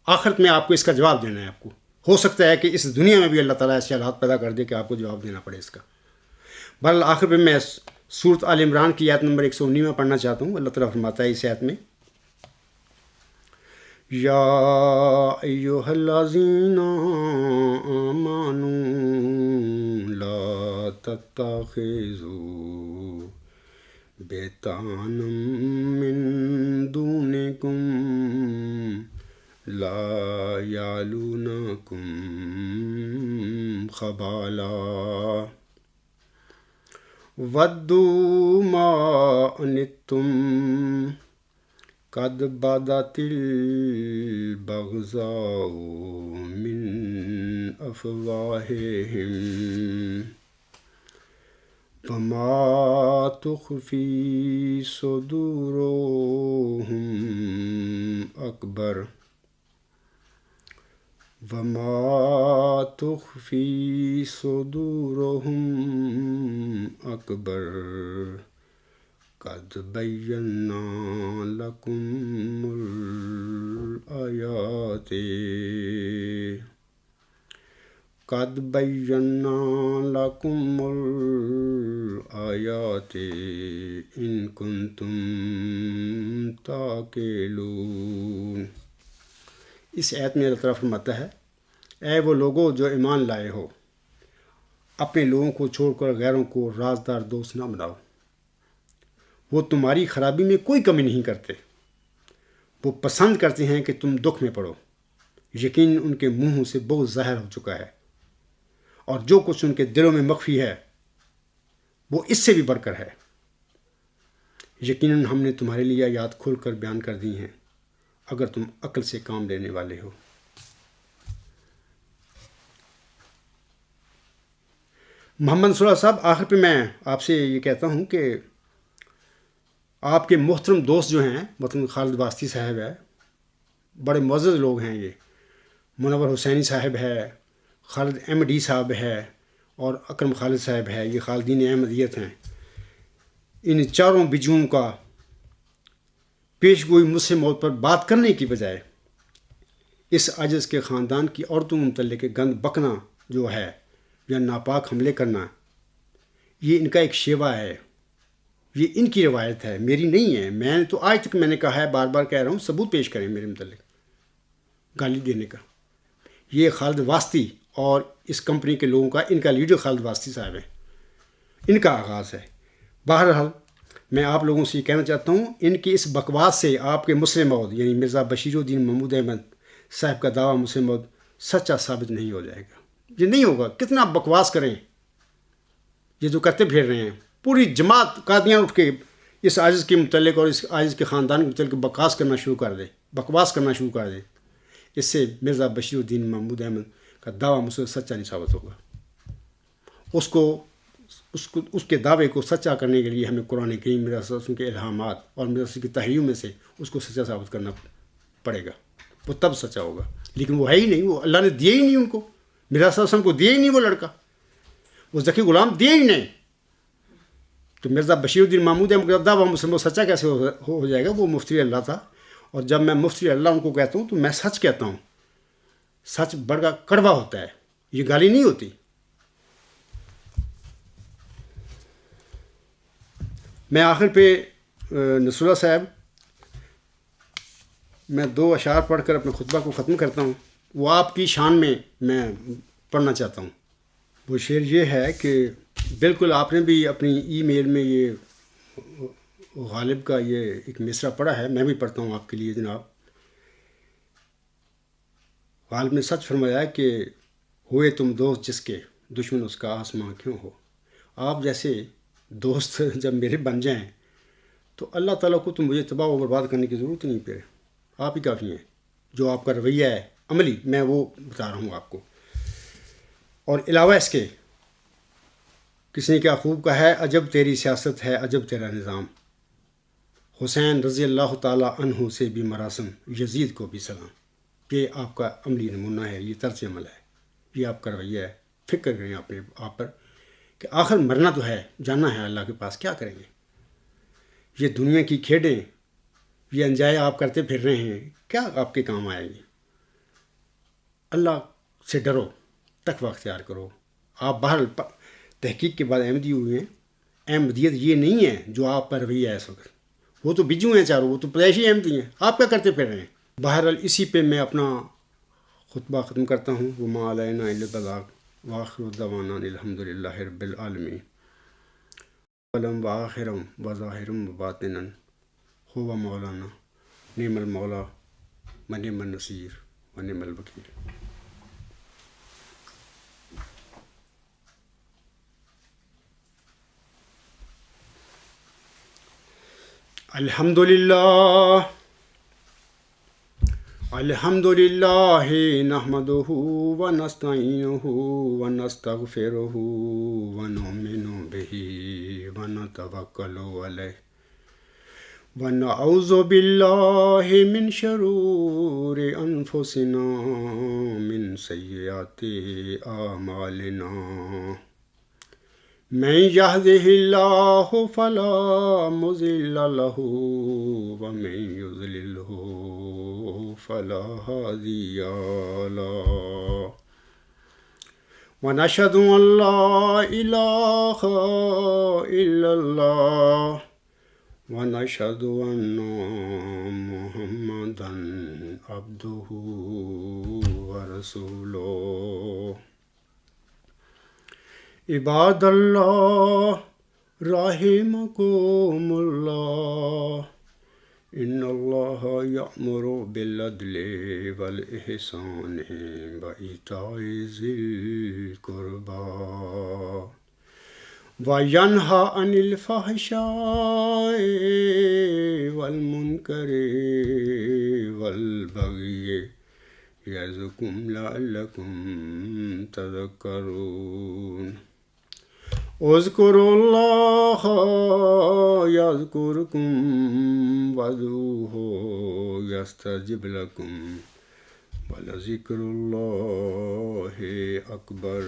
آخرت میں آپ کو اس کا جواب دینا ہے۔ آپ کو ہو سکتا ہے کہ اس دنیا میں بھی اللہ تعالیٰ ایسے حالات پیدا کر دے کہ آپ کو جواب دینا پڑے اس کا۔ بہرحال آخر میں میں سورۃ آل عمران کی آیت نمبر 119 میں پڑھنا چاہتا ہوں۔ اللہ تعالیٰ فرماتا ہے اس آیت میں، یا ایھا الذین آمنوا لا تتخذوا بطانا من دونکم لا یعلونکم خبالا ودوا ما عنتم قد بدت البغضاء من افواہہم وما تخفی صدورہم اکبر قد بینا لکم الآیات ان کنتم تعقلون۔ اس آیت میں اللہ تعالیٰ فرماتا ہے، اے وہ لوگوں جو ایمان لائے ہو، اپنے لوگوں کو چھوڑ کر غیروں کو رازدار دوست نہ بناؤ۔ وہ تمہاری خرابی میں کوئی کمی نہیں کرتے، وہ پسند کرتے ہیں کہ تم دکھ میں پڑو۔ یقین ان کے منہوں سے بہت ظاہر ہو چکا ہے، اور جو کچھ ان کے دلوں میں مخفی ہے وہ اس سے بھی بڑھ کر ہے۔ یقیناً ہم نے تمہارے لیے آیات کھول کر بیان کر دی ہیں اگر تم عقل سے کام لینے والے ہو۔ محمد صلی اللہ علیہ صاحب، آخر پہ میں آپ سے یہ کہتا ہوں کہ آپ کے محترم دوست جو ہیں، محترم خالد واسطی صاحب ہے، بڑے معزز لوگ ہیں، یہ منور حسینی صاحب ہے، خالد احمدی صاحب ہے، اور اکرم خالد صاحب ہے، یہ خالدین احمدیت ہیں، ان چاروں بجوؤں کا پیش گوئی مجھ سے موت پر بات کرنے کی بجائے اس عاجز کے خاندان کی عورتوں متعلق گند بکنا جو ہے یا ناپاک حملے کرنا، یہ ان کا ایک شیوا ہے، یہ ان کی روایت ہے، میری نہیں ہے۔ میں نے تو آج تک میں نے کہا ہے، بار بار کہہ رہا ہوں، ثبوت پیش کریں میرے متعلق گالی دینے کا۔ یہ خالد واسطی اور اس کمپنی کے لوگوں کا، ان کا لیڈر خالد واسطی صاحب ہے، ان کا آغاز ہے۔ بہرحال میں آپ لوگوں سے یہ کہنا چاہتا ہوں، ان کی اس بکواس سے آپ کے مسلم موعود یعنی مرزا بشیر الدین محمود احمد صاحب کا دعویٰ مسلم موعود سچا ثابت نہیں ہو جائے گا، یہ نہیں ہوگا۔ کتنا بکواس کریں، یہ جو کرتے پھر رہے ہیں، پوری جماعت قادیان اٹھ کے اس عاجز کے متعلق اور اس عاجز کے خاندان کے متعلق بکواس کرنا شروع کر دے، اس سے مرزا بشیر الدین محمود احمد کا دعویٰ مسلم سچا نہیں ثابت ہوگا۔ اس کے دعوے کو سچا کرنے کے لیے ہمیں قرآن کریم، مرزا صلی اللہ علیہ وسلم کے الہامات اور مرزا صلی اللہ علیہ وسلم کی تحریروں میں سے اس کو سچا ثابت کرنا پڑے گا، وہ تب سچا ہوگا۔ لیکن وہ ہے ہی نہیں، وہ اللہ نے دیا ہی نہیں ان کو، مرزا صلی اللہ علیہ وسلم کو دیا ہی نہیں وہ لڑکا، وہ ذکی غلام دیا ہی نہیں، تو مرزا بشیر الدین محمود احمد کا دعویٰ مسلم سچا کیسے ہو جائے گا؟ وہ مفتی اللہ تھا، اور جب میں مفتی اللہ ان کو کہتا ہوں تو میں سچ کہتا ہوں۔ سچ بڑا کڑوا ہوتا ہے، یہ گالی نہیں ہوتی۔ میں آخر پہ نصر اللہ صاحب، میں 2 اشعار پڑھ کر اپنے خطبہ کو ختم کرتا ہوں، وہ آپ کی شان میں پڑھنا چاہتا ہوں۔ وہ شعر یہ ہے کہ بالکل آپ نے بھی اپنی ای میل میں یہ غالب کا یہ ایک مصرع پڑھا ہے، میں بھی پڑھتا ہوں آپ کے لیے جناب۔ غالب نے سچ فرمایا کہ ہوئے تم دوست جس کے، دشمن اس کا آسماں کیوں ہو۔ آپ جیسے دوست جب میرے بن جائیں تو اللہ تعالیٰ کو تو مجھے تباہ و برباد کرنے کی ضرورت نہیں پڑے، آپ ہی کافی ہیں۔ جو آپ کا رویہ ہے عملی، میں وہ بتا رہا ہوں آپ کو۔ اور علاوہ اس کے کسی نے کیا خوب کہا ہے، عجب تیری سیاست ہے، عجب تیرا نظام، حسین رضی اللہ تعالیٰ عنہ سے بھی مراسم، یزید کو بھی سلام۔ یہ آپ کا عملی نمونہ ہے، یہ طرز عمل ہے، یہ آپ کا رویہ ہے۔ فکر کریں اپنے آپ پر کہ آخر مرنا تو ہے، جانا ہے اللہ کے پاس، کیا کریں گے؟ یہ دنیا کی کھیڑیں، یہ انجائے آپ کرتے پھر رہے ہیں، کیا آپ کے کام آئے گی؟ اللہ سے ڈرو، تقویٰ اختیار کرو۔ آپ بہرحال تحقیق کے بعد احمدی ہوئے ہیں، احمدیت یہ نہیں ہے جو آپ پر رویہ ہے اس وقت، وہ تو بجو ہیں چاروں، وہ تو پیدائشی احمدی ہیں، آپ کیا کرتے پھر رہے ہیں؟ بہرحال اسی پہ میں اپنا خطبہ ختم کرتا ہوں۔ وما علینا الا البلاغ وآخر دعوانا الحمد للہ رب العالمین۔ اولم وآخرم وظاہرم وباطنا هو مولانا نعم المولا ونعم النصیر ونعم الوکیل۔ الحمد للہ نحمده ونستعینه ونستغفره ونؤمن به ونتوکل علیہ ونعوذ باللہ من شرور انفسنا من سیئات اعمالنا من یهده اللہ فلا مضل له ومن یضلله فلا هادی له ونشهد ان لا الہ الا اللہ ونشهد ان محمدا عبده ورسوله۔ عباد اللہ رحمکم اللہ، ان اللہ یأمر بالعدل والإحسان وإیتاء ذی القربى وینہی عن الفحشاء والمنکر والبغی یعظکم لعلکم تذکرون۔ اذکروا اللہ یذکرکم وادعوہ یستجب لکم وَلَذِكْرُ اللَّهِ أَكْبَرُ.